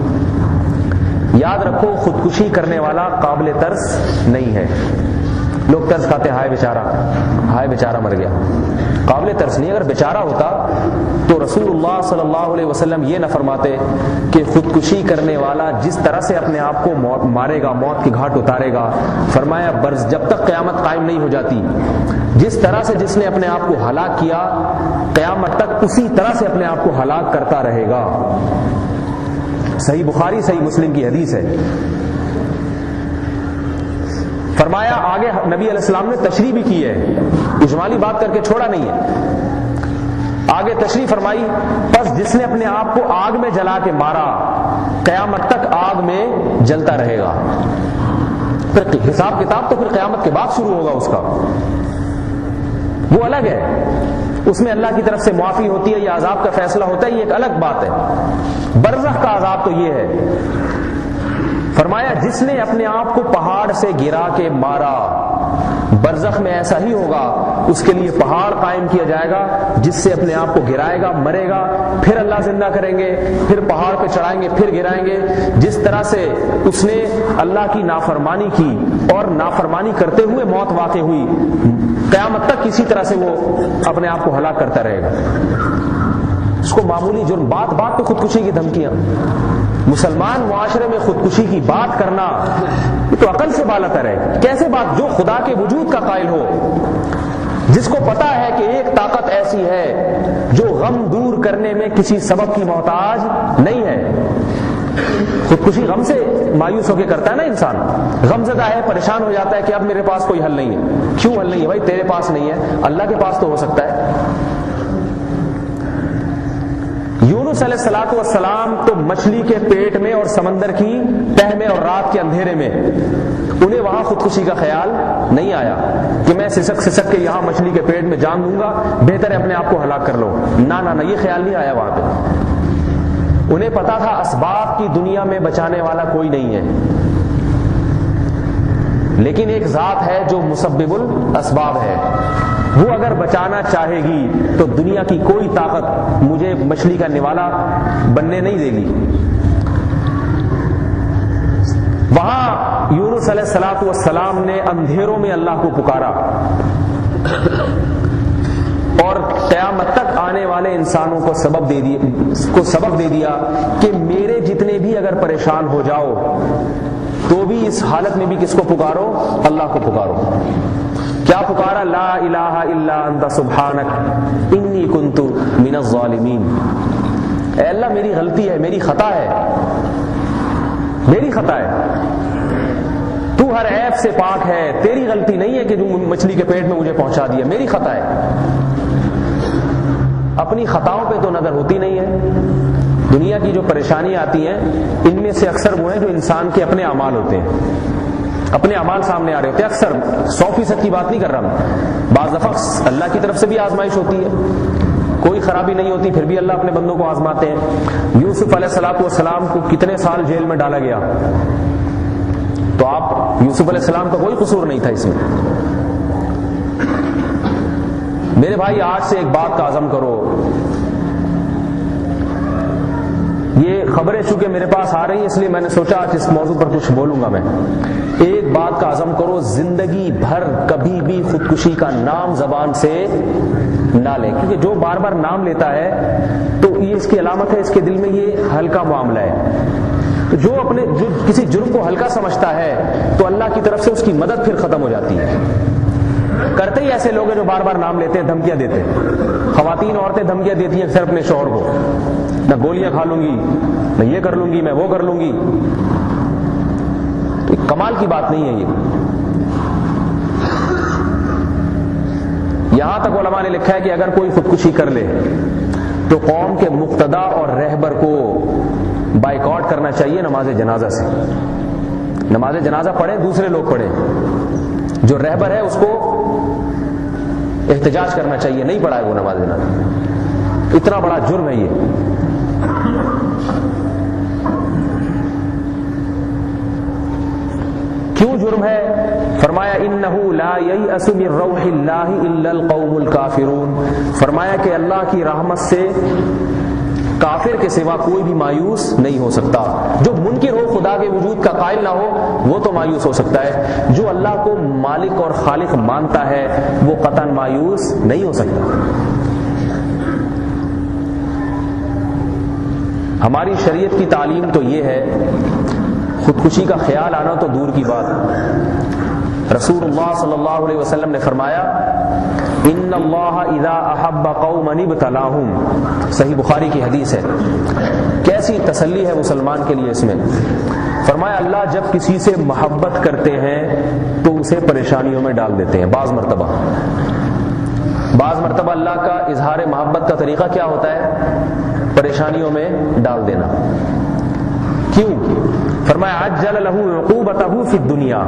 A: یاد رکھو خودکشی کرنے والا قابل ترس نہیں ہے، لوگ ترس کھاتے ہائے بیچارہ مر گیا، قابل ترس نہیں۔ اگر بیچارہ ہوتا تو رسول اللہ صلی اللہ علیہ وسلم یہ نہ فرماتے کہ خودکشی کرنے والا جس طرح سے اپنے آپ کو مارے گا، موت کے گھاٹ اتارے گا، فرمایا جب تک قیامت قائم نہیں ہو جاتی، جس طرح سے جس نے اپنے آپ کو ہلاک کیا، قیامت تک اسی طرح سے اپنے آپ کو ہلاک کرتا رہے گا۔ صحیح بخاری صحیح مسلم کی حدیث ہے۔ فرمایا آگے نبی علیہ السلام نے تشریح بھی کی ہے، اجمالی بات کر کے چھوڑا نہیں ہے، آگے تشریح فرمائی، پس جس نے اپنے آپ کو آگ میں جلا کے مارا، قیامت تک آگ میں جلتا رہے گا۔ پھر حساب کتاب تو پھر قیامت کے بعد شروع ہوگا اس کا، وہ الگ ہے، اس میں اللہ کی طرف سے معافی ہوتی ہے یا عذاب کا فیصلہ ہوتا ہے، یہ ایک الگ بات ہے۔ برزخ کا عذاب تو یہ ہے، فرمایا جس نے اپنے آپ کو پہاڑ سے گرا کے مارا، برزخ میں ایسا ہی ہوگا، اس کے لیے پہاڑ قائم کیا جائے گا جس سے اپنے آپ کو گرائے گا، مرے گا، پھر اللہ زندہ کریں گے، پھر پہاڑ پہ چڑھائیں گے، پھر گرائیں گے۔ جس طرح سے اس نے اللہ کی نافرمانی کی اور نافرمانی کرتے ہوئے موت واقع ہوئی، قیامت تک کسی طرح سے وہ اپنے آپ کو ہلاک کرتا رہے گا۔ اس کو معمولی جرم، بات بات پہ خودکشی کی دھمکیاں، مسلمان معاشرے میں خودکشی کی بات کرنا یہ تو عقل سے بالاتر ہے. کیسے بات؟ جو خدا کے وجود کا قائل ہو، جس کو پتا ہے کہ ایک طاقت ایسی ہے جو غم دور کرنے میں کسی سبب کی محتاج نہیں ہے. خودکشی غم سے مایوس ہو کے کرتا ہے نا انسان، غم زدہ ہے، پریشان ہو جاتا ہے کہ اب میرے پاس کوئی حل نہیں ہے. کیوں حل نہیں ہے بھائی؟ تیرے پاس نہیں ہے، اللہ کے پاس تو ہو سکتا ہے. یونس علیہ الصلوۃ والسلام تو مچھلی کے پیٹ میں اور سمندر کی تہ میں اور رات کے اندھیرے میں، انہیں وہاں خودکشی کا خیال نہیں آیا کہ میں سسک کے یہاں مچھلی کے پیٹ میں جان دوں گا، بہتر ہے اپنے آپ کو ہلاک کر لو. نہ یہ خیال نہیں آیا وہاں پہ. انہیں پتا تھا اسباب کی دنیا میں بچانے والا کوئی نہیں ہے، لیکن ایک ذات ہے جو مسبب الاسباب ہے. وہ اگر بچانا چاہے گی تو دنیا کی کوئی طاقت مجھے مچھلی کا نوالا بننے نہیں دے گی. وہاں یونس علیہ الصلوۃ والسلام نے اندھیروں میں اللہ کو پکارا اور قیامت تک آنے والے انسانوں کو سبق دے دیا کہ میرے جتنے بھی اگر پریشان ہو جاؤ تو بھی اس حالت میں بھی کس کو پکارو؟ اللہ کو پکارو. کیا پکارا؟ لا الہ الا انت سبحانک انی کنت من الظالمین. اے اللہ میری غلطی ہے، میری خطا ہے، میری خطا ہے، تو ہر عیب سے پاک ہے، تیری غلطی نہیں ہے کہ جو مچھلی کے پیٹ میں مجھے پہنچا دیا، میری خطا ہے. اپنی خطاؤں پہ تو نظر ہوتی نہیں ہے. دنیا کی جو پریشانیاں آتی ہیں ان میں سے اکثر وہ ہیں جو انسان کے اپنے اعمال ہوتے ہیں، اپنے اعمال سامنے آ رہے ہوتے ہیں. اکثر 100% کی بات نہیں کر رہا میں، بعض دفعہ اللہ کی طرف سے بھی آزمائش ہوتی ہے، کوئی خرابی نہیں ہوتی پھر بھی اللہ اپنے بندوں کو آزماتے ہیں. یوسف علیہ الصلوۃ والسلام کو کتنے سال جیل میں ڈالا گیا، تو آپ یوسف علیہ السلام کا کوئی قصور نہیں تھا اس میں. میرے بھائی آج سے ایک بات کا عزم کرو، یہ خبریں چونکہ میرے پاس آ رہی ہیں اس لیے میں نے سوچا آج اس موضوع پر کچھ بولوں گا. میں ایک بات کا عزم کرو، زندگی بھر کبھی بھی خودکشی کا نام زبان سے نہ لے، کیونکہ جو بار بار نام لیتا ہے تو یہ اس کی علامت ہے اس کے دل میں یہ ہلکا معاملہ ہے. تو جو کسی جرم کو ہلکا سمجھتا ہے تو اللہ کی طرف سے اس کی مدد پھر ختم ہو جاتی ہے. کرتے ہی ایسے لوگ ہیں جو بار بار نام لیتے ہیں، دھمکیاں دیتے ہیں. خواتین عورتیں دھمکیاں دیتی ہیں اکثر اپنے شوہر کو، میں گولیاں کھا لوں گی، میں یہ کر لوں گی، میں وہ کر لوں گی. تو کمال کی بات نہیں ہے یہ. یہاں تک علماء نے لکھا ہے کہ اگر کوئی خودکشی کر لے تو قوم کے مقتدا اور رہبر کو بائیکاٹ کرنا چاہیے نماز جنازہ سے. نماز جنازہ پڑھیں، دوسرے لوگ پڑھیں، جو رہبر ہے اس کو احتجاج کرنا چاہیے، نہیں پڑھا ہے وہ نماز جنازہ. اتنا بڑا جرم ہے یہ. کیوں جرم ہے؟ فرمایا انہ لا ییأس من روح اللہ الا القوم الکافرون. فرمایا کہ اللہ کی رحمت سے کافر کے سوا کوئی بھی مایوس نہیں ہو سکتا. جو منکر ہو، خدا کے وجود کا قائل نہ ہو، وہ تو مایوس ہو سکتا ہے. جو اللہ کو مالک اور خالق مانتا ہے وہ قطعاً مایوس نہیں ہو سکتا. ہماری شریعت کی تعلیم تو یہ ہے، خودکشی کا خیال آنا تو دور کی بات. رسول اللہ صلی اللہ علیہ وسلم نے فرمایا ان اللہ اذا احب قوما ابتلاهم، صحیح بخاری کی حدیث ہے. کیسی تسلی ہے مسلمان کے لیے اس میں. فرمایا اللہ جب کسی سے محبت کرتے ہیں تو اسے پریشانیوں میں ڈال دیتے ہیں. بعض مرتبہ اللہ کا اظہار محبت کا طریقہ کیا ہوتا ہے؟ پریشانیوں میں ڈال دینا. کیوں؟ فرمایا عجل له عقوبته فی الدنیا،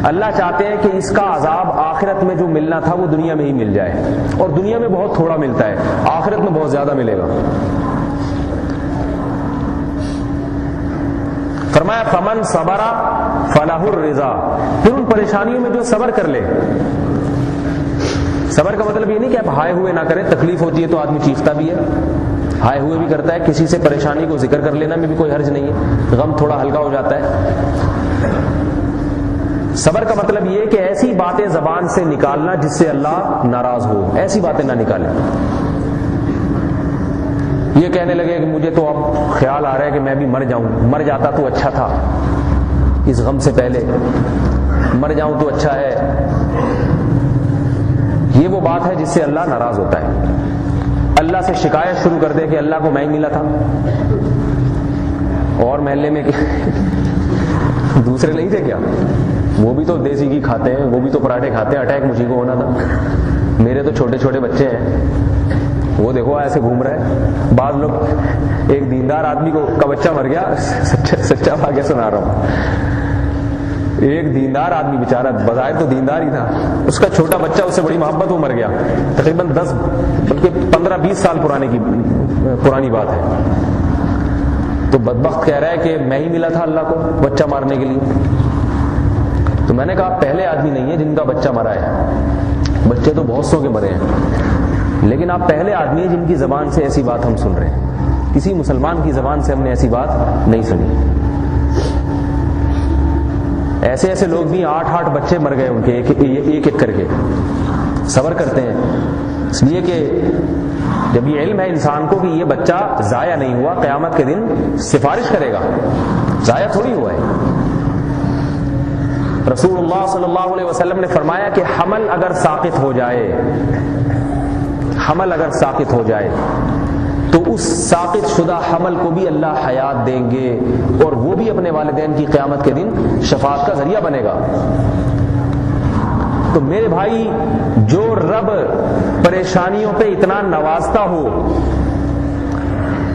A: اللہ چاہتے ہیں کہ اس کا عذاب آخرت میں جو ملنا تھا وہ دنیا میں ہی مل جائے. اور دنیا میں بہت تھوڑا ملتا ہے، آخرت میں بہت زیادہ ملے گا. فرمایا فمن صبر فلہ الرضا، پھر ان پریشانیوں میں جو صبر کر لے. صبر کا مطلب یہ نہیں کہ آپ ہائے ہوئے نہ کریں، تکلیف ہوتی ہے تو آدمی چیختا بھی ہے، ہائے ہوئے بھی کرتا ہے. کسی سے پریشانی کو ذکر کر لینا میں بھی کوئی حرج نہیں ہے، غم تھوڑا ہلکا ہو جاتا ہے. صبر کا مطلب یہ کہ ایسی باتیں زبان سے نکالنا جس سے اللہ ناراض ہو، ایسی باتیں نہ نکالیں. یہ کہنے لگے کہ مجھے تو اب خیال آ رہا ہے کہ میں بھی مر جاؤں، مر جاتا تو اچھا تھا، اس غم سے پہلے مر جاؤں تو اچھا ہے۔ یہ وہ بات ہے جس سے اللہ ناراض ہوتا ہے۔ اللہ سے شکایت شروع کر دے کہ اللہ کو میں ہی ملا تھا، اور محلے میں دوسرے نہیں تھے کیا؟ وہ بھی تو دیسی گھی کھاتے ہیں، وہ بھی تو پراٹھے کھاتے ہیں، اٹیک مجھے کو ہونا تھا، میرے تو چھوٹے چھوٹے بچے ہیں، وہ دیکھو ایسے گھوم رہے ہیں۔ بعض لوگ، ایک دیندار آدمی کا بچہ مر گیا، سچا واقعہ سنا رہا ہوں، ایک دیندار آدمی بیچارہ بظاہر تو دیندار ہی تھا، اس کا چھوٹا بچہ اس سے بڑی محبت، وہ مر گیا، تقریباً 10 بلکہ 15-20 سال پرانی بات ہے۔ تو بدبخت کہہ رہا ہے کہ میں ہی ملا تھا اللہ کو بچہ مارنے کے لیے۔ تو میں نے کہا آپ پہلے آدمی نہیں ہے جن کا بچہ مرا ہے، بچے تو بہت سو کے مرے ہیں، لیکن آپ پہلے آدمی ہیں جن کی زبان سے ایسی بات ہم سن رہے ہیں۔ کسی مسلمان کی زبان سے ہم نے ایسی بات نہیں سنی۔ ایسے ایسے لوگ بھی 8 بچے مر گئے ان کے، ایک کر کے صبر کرتے ہیں، اس لیے کہ جب یہ علم ہے انسان کو کہ یہ بچہ ضائع نہیں ہوا، قیامت کے دن سفارش کرے گا، ضائع تھوڑی ہوا ہے۔ رسول اللہ صلی اللہ علیہ وسلم نے فرمایا کہ حمل اگر ساقط ہو جائے تو اس ساقط شدہ حمل کو بھی اللہ حیات دیں گے، اور وہ بھی اپنے والدین کی قیامت کے دن شفاعت کا ذریعہ بنے گا۔ تو میرے بھائی، جو رب پریشانیوں پہ اتنا نوازتا ہو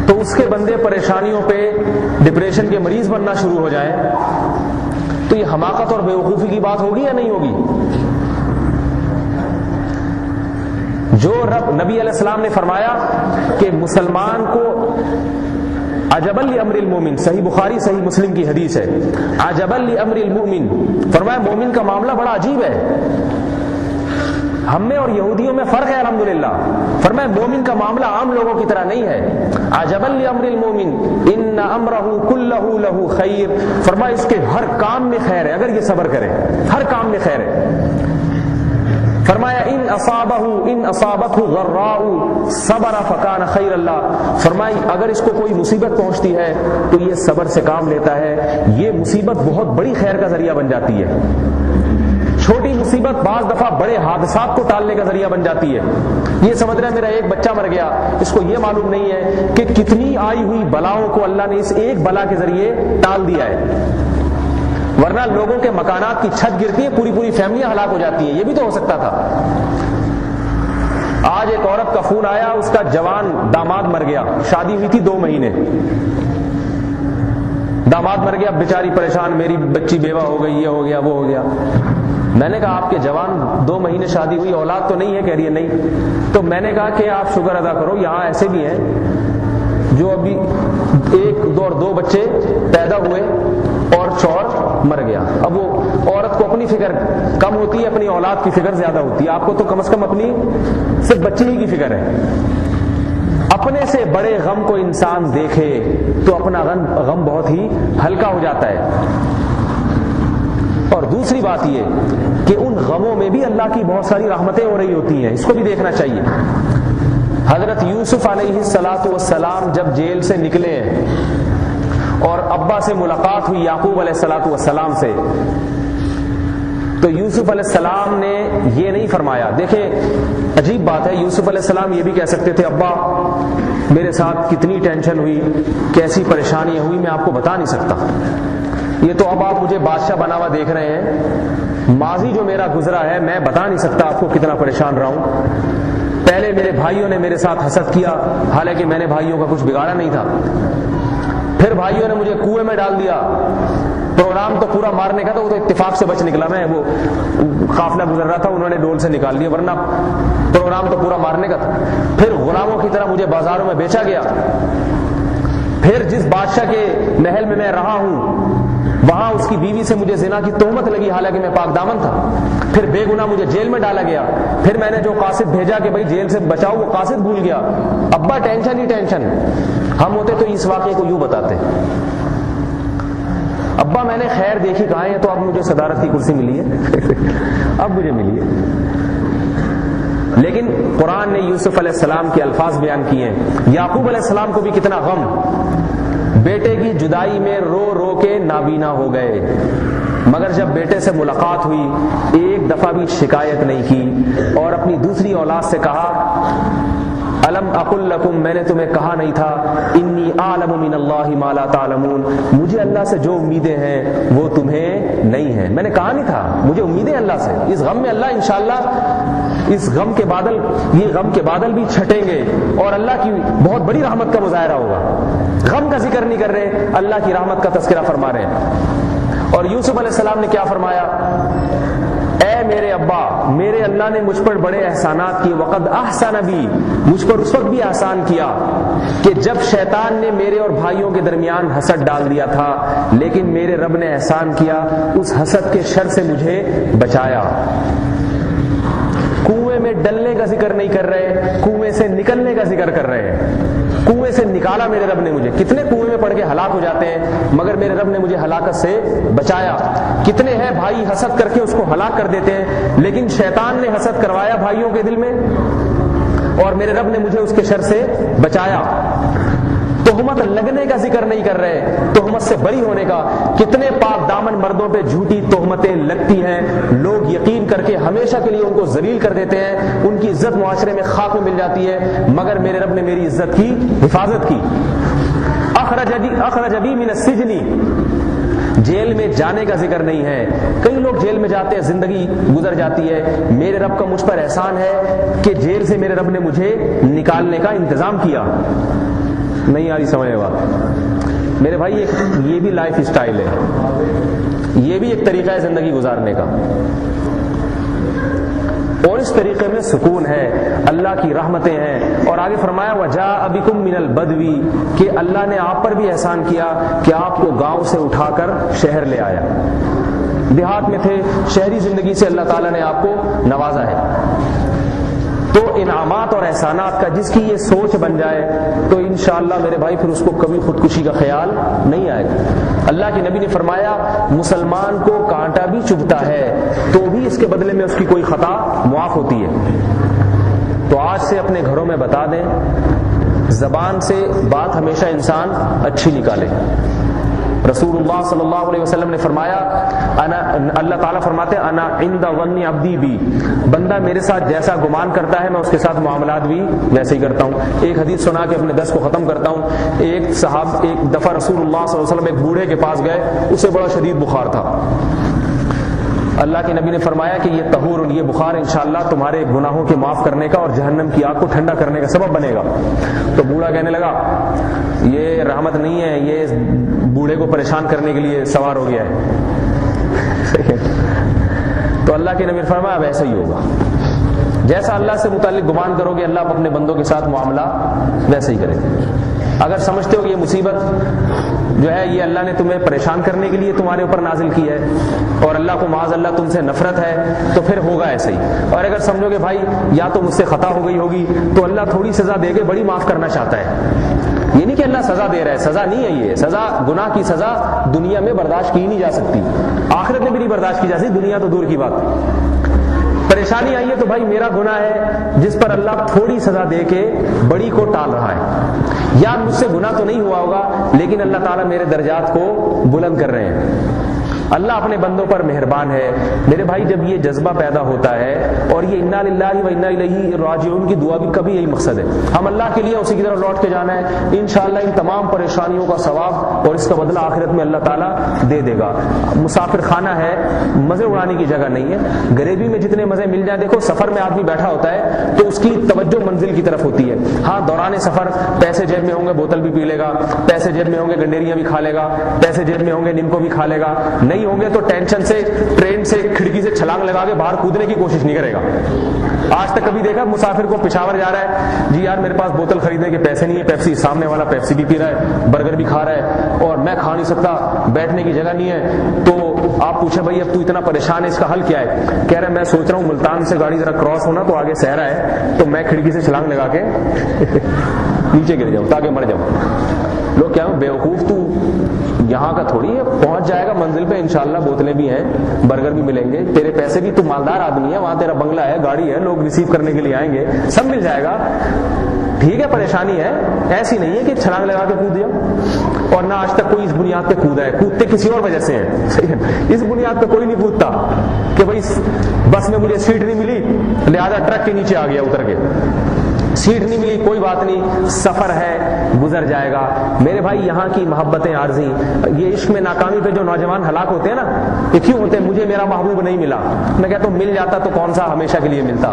A: تو اس کے بندے پریشانیوں پہ ڈپریشن کے مریض بننا شروع ہو جائیں تو یہ حماقت اور بیوقوفی کی بات ہوگی یا نہیں ہوگی؟ جو رب، نبی علیہ السلام نے فرمایا کہ مسلمان کو عجبا لامر المومن، صحیح بخاری صحیح مسلم کی حدیث ہے، عجبا لامر المومن، فرمایا مومن کا معاملہ بڑا عجیب ہے۔ ہم میں اور یہودیوں میں فرق ہے الحمدللہ، فرمایا مومن کا معاملہ عام لوگوں کی طرح نہیں ہے۔ عجبا لامر المومن ان امرہ کلہ لہ خیر، فرمایا اس کے ہر کام میں خیر ہے اگر یہ صبر کرے، ہر کام میں خیر ہے۔ فرمایا ان اصابتہ غراء صبر فکان خیر اللہ، فرمایا اگر اس کو کوئی مصیبت پہنچتی ہے تو یہ صبر سے کام لیتا ہے، یہ مصیبت بہت بڑی خیر کا ذریعہ بن جاتی ہے۔ چھوٹی مصیبت بعض دفعہ بڑے حادثات کو ٹالنے کا ذریعہ بن جاتی ہے۔ یہ سمجھ رہا ہے میرا ایک بچہ مر گیا، اس کو یہ معلوم نہیں ہے کہ کتنی آئی ہوئی بلاؤں کو اللہ نے اس ایک بلا کے ذریعے ٹال دیا ہے، ورنہ لوگوں کے مکانات کی چھت گرتی ہے، پوری فیملیاں ہلاک ہو جاتی ہیں، یہ بھی تو ہو سکتا تھا۔ آج ایک عورت کا فون آیا، اس کا جوان داماد مر گیا، شادی ہوئی تھی 2 مہینے، داماد مر گیا، بیچاری پریشان، میری بچی بیوہ ہو گئی، یہ ہو گیا وہ ہو گیا۔ میں نے کہا آپ کے جوان 2 مہینے شادی ہوئی، اولاد تو نہیں ہے؟ کہہ رہی ہے نہیں۔ تو میں نے کہا کہ آپ شکر ادا کرو، یہاں ایسے بھی ہیں جو ابھی 1 اور 2 بچے پیدا ہوئے اور شوہر مر گیا۔ اب وہ عورت کو اپنی فکر کم ہوتی ہے، اپنی اولاد کی فکر زیادہ ہوتی ہے، آپ کو تو کم از کم اپنی صرف بچی ہی کی فکر ہے۔ اپنے سے بڑے غم کو انسان دیکھے تو اپنا غم بہت ہی ہلکا ہو جاتا ہے۔ اور دوسری بات یہ کہ ان غموں میں بھی اللہ کی بہت ساری رحمتیں ہو رہی ہوتی ہیں، اس کو بھی دیکھنا چاہیے۔ حضرت یوسف علیہ السلام جب جیل سے نکلے ہیں اور ابا سے ملاقات ہوئی یعقوب علیہ السلام سے، تو یوسف علیہ السلام نے یہ نہیں فرمایا، دیکھیں عجیب بات ہے، یوسف علیہ السلام یہ بھی کہہ سکتے تھے ابا میرے ساتھ کتنی ٹینشن ہوئی، کیسی پریشانیاں ہوئی، میں آپ کو بتا نہیں سکتا، یہ تو اب آپ مجھے بادشاہ بنا ہوا دیکھ رہے ہیں، ماضی جو میرا گزرا ہے میں بتا نہیں سکتا آپ کو کتنا پریشان رہا ہوں۔ پہلے میرے بھائیوں نے میرے ساتھ حسد کیا، حالانکہ میں نے بھائیوں کا کچھ بگاڑا نہیں تھا، پھر بھائیوں نے مجھے کنویں میں ڈال دیا، پروگرام تو پورا مارنے کا تھا، وہ تو اتفاق سے بچ نکلا، میں وہ قافلہ گزر رہا تھا انہوں نے ڈول سے نکال دیا، ورنہ پروگرام تو پورا مارنے کا تھا۔ پھر غلاموں کی طرح مجھے بازاروں میں بیچا گیا، پھر جس بادشاہ کے محل میں رہا ہوں وہاں اس کی بیوی سے مجھے زنا کی تہمت لگی، حالانکہ میں پاک دامن تھا، پھر بے گناہ مجھے جیل میں ڈالا گیا، پھر میں نے جو قاصد بھیجا کہ بھائی جیل سے بچاؤ، وہ قاصد بھول گیا، ابا ٹینشن ہی ٹینشن۔ ہم ہوتے تو اس واقعے کو یوں بتاتے، ابا میں نے خیر دیکھی کہاں ہے، تو اب مجھے صدارت کی کرسی ملی ہے اب مجھے ملی ہے۔ لیکن قرآن نے یوسف علیہ السلام کے الفاظ بیان کیے ہیں. یعقوب علیہ السلام کو بھی کتنا غم، بیٹے کی جدائی میں رو رو کے نابینا ہو گئے، مگر جب بیٹے سے ملاقات ہوئی ایک دفعہ بھی شکایت نہیں کی، اور اپنی دوسری اولاد سے کہا الم اقل لکم، میں نے تمہیں کہا نہیں تھا انی اعلم من اللہ ما لا تعلمون، مجھے اللہ سے جو امیدیں ہیں وہ تمہیں نہیں ہیں. میں نے کہا نہیں تھا مجھے امیدیں اللہ سے. اس غم میں اللہ انشاءاللہ اس غم کے بادل، یہ غم کے بادل بھی چھٹیں گے اور اللہ کی بہت بڑی رحمت کا مظاہرہ ہوگا. غم کا ذکر نہیں کر رہے، اللہ کی رحمت کا تذکرہ فرما رہے ہیں. اور یوسف علیہ السلام نے کیا فرمایا؟ اے میرے ابا، میرے اللہ نے مجھ پر بڑے احسانات کیے، وقد احسن بی، مجھ پر اس وقت بھی احسان کیا کہ جب شیطان نے میرے اور بھائیوں کے درمیان حسد ڈال دیا تھا، لیکن میرے رب نے احسان کیا، اس حسد کے شر سے مجھے بچایا. کنویں میں ڈلنے کا ذکر نہیں کر رہے، کنویں سے نکلنے کا ذکر کر رہے ہیں. کنویں سے نکالا میرے رب نے مجھے. کتنے کنویں میں پڑ کے ہلاک ہو جاتے ہیں، مگر میرے رب نے مجھے ہلاکت سے بچایا. کتنے ہیں بھائی حسد کر کے اس کو ہلاک کر دیتے ہیں، لیکن شیطان نے حسد کروایا بھائیوں کے دل میں اور میرے رب نے مجھے اس کے شر سے بچایا. تہمت لگنے کا ذکر نہیں کر رہے، تہمت سے بری ہونے کا. کتنے پاک دامن مردوں پہ جھوٹی تہمتیں لگتی ہیں، لوگ یقین کر کے ہمیشہ کے لیے ان کو ذلیل کر دیتے ہیں، ان کی عزت معاشرے میں خاک میں مل جاتی ہے، مگر میرے رب نے میری عزت کی حفاظت کی. اخرج ابی من السجن، جیل میں جانے کا ذکر نہیں ہے. کئی لوگ جیل میں جاتے ہیں، زندگی گزر جاتی ہے. میرے رب کا مجھ پر احسان ہے کہ جیل سے میرے رب نے مجھے نکالنے کا انتظام کیا. نہیں آ رہی سمجھ میں بات میرے بھائی؟ یہ بھی لائف سٹائل ہے، یہ بھی ایک طریقہ ہے زندگی گزارنے کا، اور اس طریقے میں سکون ہے، اللہ کی رحمتیں ہیں. اور آگے فرمایا وَجَاءَ بِكُم مِّنَ الْبَدْوِ، کہ اللہ نے آپ پر بھی احسان کیا کہ آپ کو گاؤں سے اٹھا کر شہر لے آیا. دیہات میں تھے، شہری زندگی سے اللہ تعالیٰ نے آپ کو نوازا ہے. تو انعامات اور احسانات کا جس کی یہ سوچ بن جائے تو انشاءاللہ میرے بھائی پھر اس کو کبھی خودکشی کا خیال نہیں آئے گا. اللہ کے نبی نے فرمایا مسلمان کو کانٹا بھی چبھتا ہے تو بھی اس کے بدلے میں اس کی کوئی خطا معاف ہوتی ہے. تو آج سے اپنے گھروں میں بتا دیں، زبان سے بات ہمیشہ انسان اچھی نکالے. رسول اللہ صلی اللہ علیہ وسلم نے فرمایا اللہ تعالیٰ فرماتے ہیں انا عند ظن عبدی بی، بندہ میرے ساتھ جیسا گمان کرتا ہے میں اس کے ساتھ معاملات بھی ویسے ہی کرتا ہوں. ایک حدیث سنا کے اپنے درس کو ختم کرتا ہوں. ایک دفعہ رسول اللہ صلی اللہ علیہ وسلم ایک بوڑھے کے پاس گئے، اسے بڑا شدید بخار تھا. اللہ کے نبی نے فرمایا کہ یہ طہور، یہ بخار انشاءاللہ تمہارے گناہوں کے معاف کرنے کا اور جہنم کی آگ کو ٹھنڈا کرنے کا سبب بنے گا. تو بوڑھا کہنے لگا یہ رحمت نہیں ہے، یہ بوڑھے کو پریشان کرنے کے لیے سوار ہو گیا ہے. تو اللہ کے نبی نے فرمایا اب ایسا ہی ہوگا، جیسا اللہ سے متعلق گمان کرو گے اللہ اپنے بندوں کے ساتھ معاملہ ویسے ہی کرے. اگر سمجھتے ہو کہ یہ مصیبت جو ہے یہ اللہ نے تمہیں پریشان کرنے کے لیے تمہارے اوپر نازل کی ہے اور اللہ کو معاذ اللہ تم سے نفرت ہے تو پھر ہوگا ایسے ہی. اور اگر سمجھو کہ بھائی یا تو مجھ سے خطا ہو گئی ہوگی تو اللہ تھوڑی سزا دے کے بڑی معاف کرنا چاہتا ہے. یہ نہیں کہ اللہ سزا دے رہا ہے، سزا نہیں ہے. یہ سزا، گناہ کی سزا دنیا میں برداشت کی نہیں جا سکتی، آخرت میں بھی نہیں برداشت کی جا سکتی، دنیا تو دور کی بات. پریشانی آئی ہے تو بھائی میرا گناہ ہے جس پر اللہ تھوڑی سزا دے کے بڑی کو ٹال رہا ہے. یا مجھ سے گناہ تو نہیں ہوا ہوگا لیکن اللہ تعالیٰ میرے درجات کو بلند کر رہے ہیں. اللہ اپنے بندوں پر مہربان ہے. میرے بھائی جب یہ جذبہ پیدا ہوتا ہے اور یہ انا للہ و انا الیہ راجعون کی دعا بھی کبھی یہی مقصد ہے، ہم اللہ کے لیے اسی کی طرف لوٹ کے جانا ہے. انشاءاللہ ان تمام پریشانیوں کا ثواب اور اس کا بدلہ آخرت میں اللہ تعالیٰ دے دے گا. مسافر خانہ ہے، مزے اڑانے کی جگہ نہیں ہے. غریبی میں جتنے مزے مل جائیں، دیکھو سفر میں آدمی بیٹھا ہوتا ہے تو اس کی توجہ منزل کی طرف ہوتی ہے. ہاں دوران سفر پیسے جیب میں ہوں گے بوتل بھی پی لے گا، پیسے جیب میں ہوں گے گنڈیریاں بھی کھا لے گا، پیسے جیب میں ہوں گے نمکو بھی کھا لے گا. نہیں ہوں گے تو ٹینشن سے ٹرین سے کھڑکی سے چھلانگ لگا کے باہر کودنے کی کوشش نہیں کرے گا. آج تک کبھی دیکھا مسافر کو پشاور جا رہا ہے، جی یار میرے پاس بوتل خریدنے کے پیسے نہیں ہے، پیپسی، سامنے والا پیپسی بھی پی رہا ہے، برگر بھی کھا رہا ہے اور میں کھا نہیں سکتا، بیٹھنے کی جگہ نہیں ہے. تو آپ پوچھیں بھائی اب تو اتنا پریشان ہے اس کا حل کیا ہے؟ کہہ رہے میں سوچ رہا ہوں ملتان سے گاڑی ذرا کراس ہونا تو آگے صحرا ہے تو میں کھڑکی سے چھلانگ لگا کے نیچے گر جاؤں تاکہ مر جاؤں. لوگ کیا بیوقوف تو یہاں کا تھوڑی ہے، پہنچ جائے گا منزل پہ انشاءاللہ، بوتلیں بھی ہیں، برگر بھی ملیں گے، تیرے پیسے بھی، تو مالدار آدمی ہے، وہاں تیرا بنگلہ ہے، گاڑی ہے، لوگ ریسیو کرنے کے لیے آئیں گے، سب مل جائے گا. ٹھیک ہے پریشانی ہے، ایسی نہیں ہے کہ چھلانگ لگا کے کود جاؤ. اور نہ آج تک کوئی اس بنیاد پہ کودا ہے، کودتے کسی اور وجہ سے ہیں. اس بنیاد پہ کوئی نہیں کودتا کہ بھائی بس میں مجھے سیٹ نہیں ملی لہذا ٹرک کے نیچے آ گیا اتر کے. سیٹ نہیں ملی کوئی بات نہیں، سفر ہے گزر جائے گا. میرے بھائی یہاں کی محبتیں عارضی، یہ عشق میں ناکامی پہ جو نوجوان ہلاک ہوتے ہیں نا، یہ کیوں ہوتے ہیں؟ مجھے میرا محبوب نہیں ملا. میں کہتا ہوں مل جاتا تو کون سا ہمیشہ کے لیے ملتا،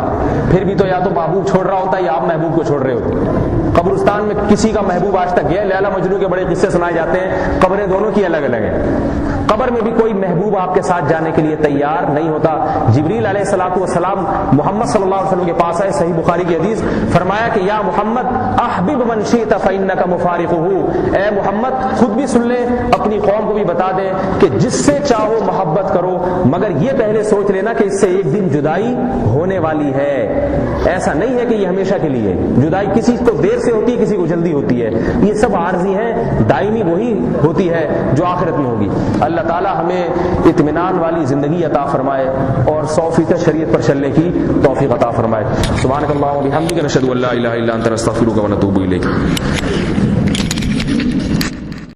A: پھر بھی تو یا تو محبوب چھوڑ رہا ہوتا یا آپ محبوب کو چھوڑ رہے ہوتے. قبرستان میں کسی کا محبوب آج تک گیا؟ لیلا مجنوں کے بڑے قصے سنائے جاتے ہیں، قبریں دونوں کی الگ الگ ہیں. قبر میں بھی کوئی محبوب آپ کے ساتھ جانے کے لیے تیار نہیں ہوتا. جبریل علیہ الصلوۃ والسلام محمد صلی اللہ علیہ وسلم کے پاس آئے، صحیح بخاری کی حدیث، فرمایا کہ یا محمد احبب من شئت فانک مفارقہ. اے محمد خود بھی سن لیں، اپنی قوم کو بھی بتا دیں کہ جس سے چاہو محبت کرو، مگر یہ پہلے سوچ لینا کہ اس سے ایک دن جدائی ہونے والی ہے. ایسا نہیں ہے کہ یہ ہمیشہ کے لیے. جدائی کسی کو دیر سے ہوتی ہے، کسی کو جلدی ہوتی ہے. یہ سب عارضی ہیں، دائمی وہی ہوتی ہے جو آخرت میں ہوگی. اللہ تعالی ہمیں اطمینان والی زندگی عطا فرمائے اور 100% شریعت پر چلنے کی توفیق عطا فرمائے. سبحانک اللہم و بحمدک، نشہد ان لا الہ الا انت، نستغفرک و نتوب الیک.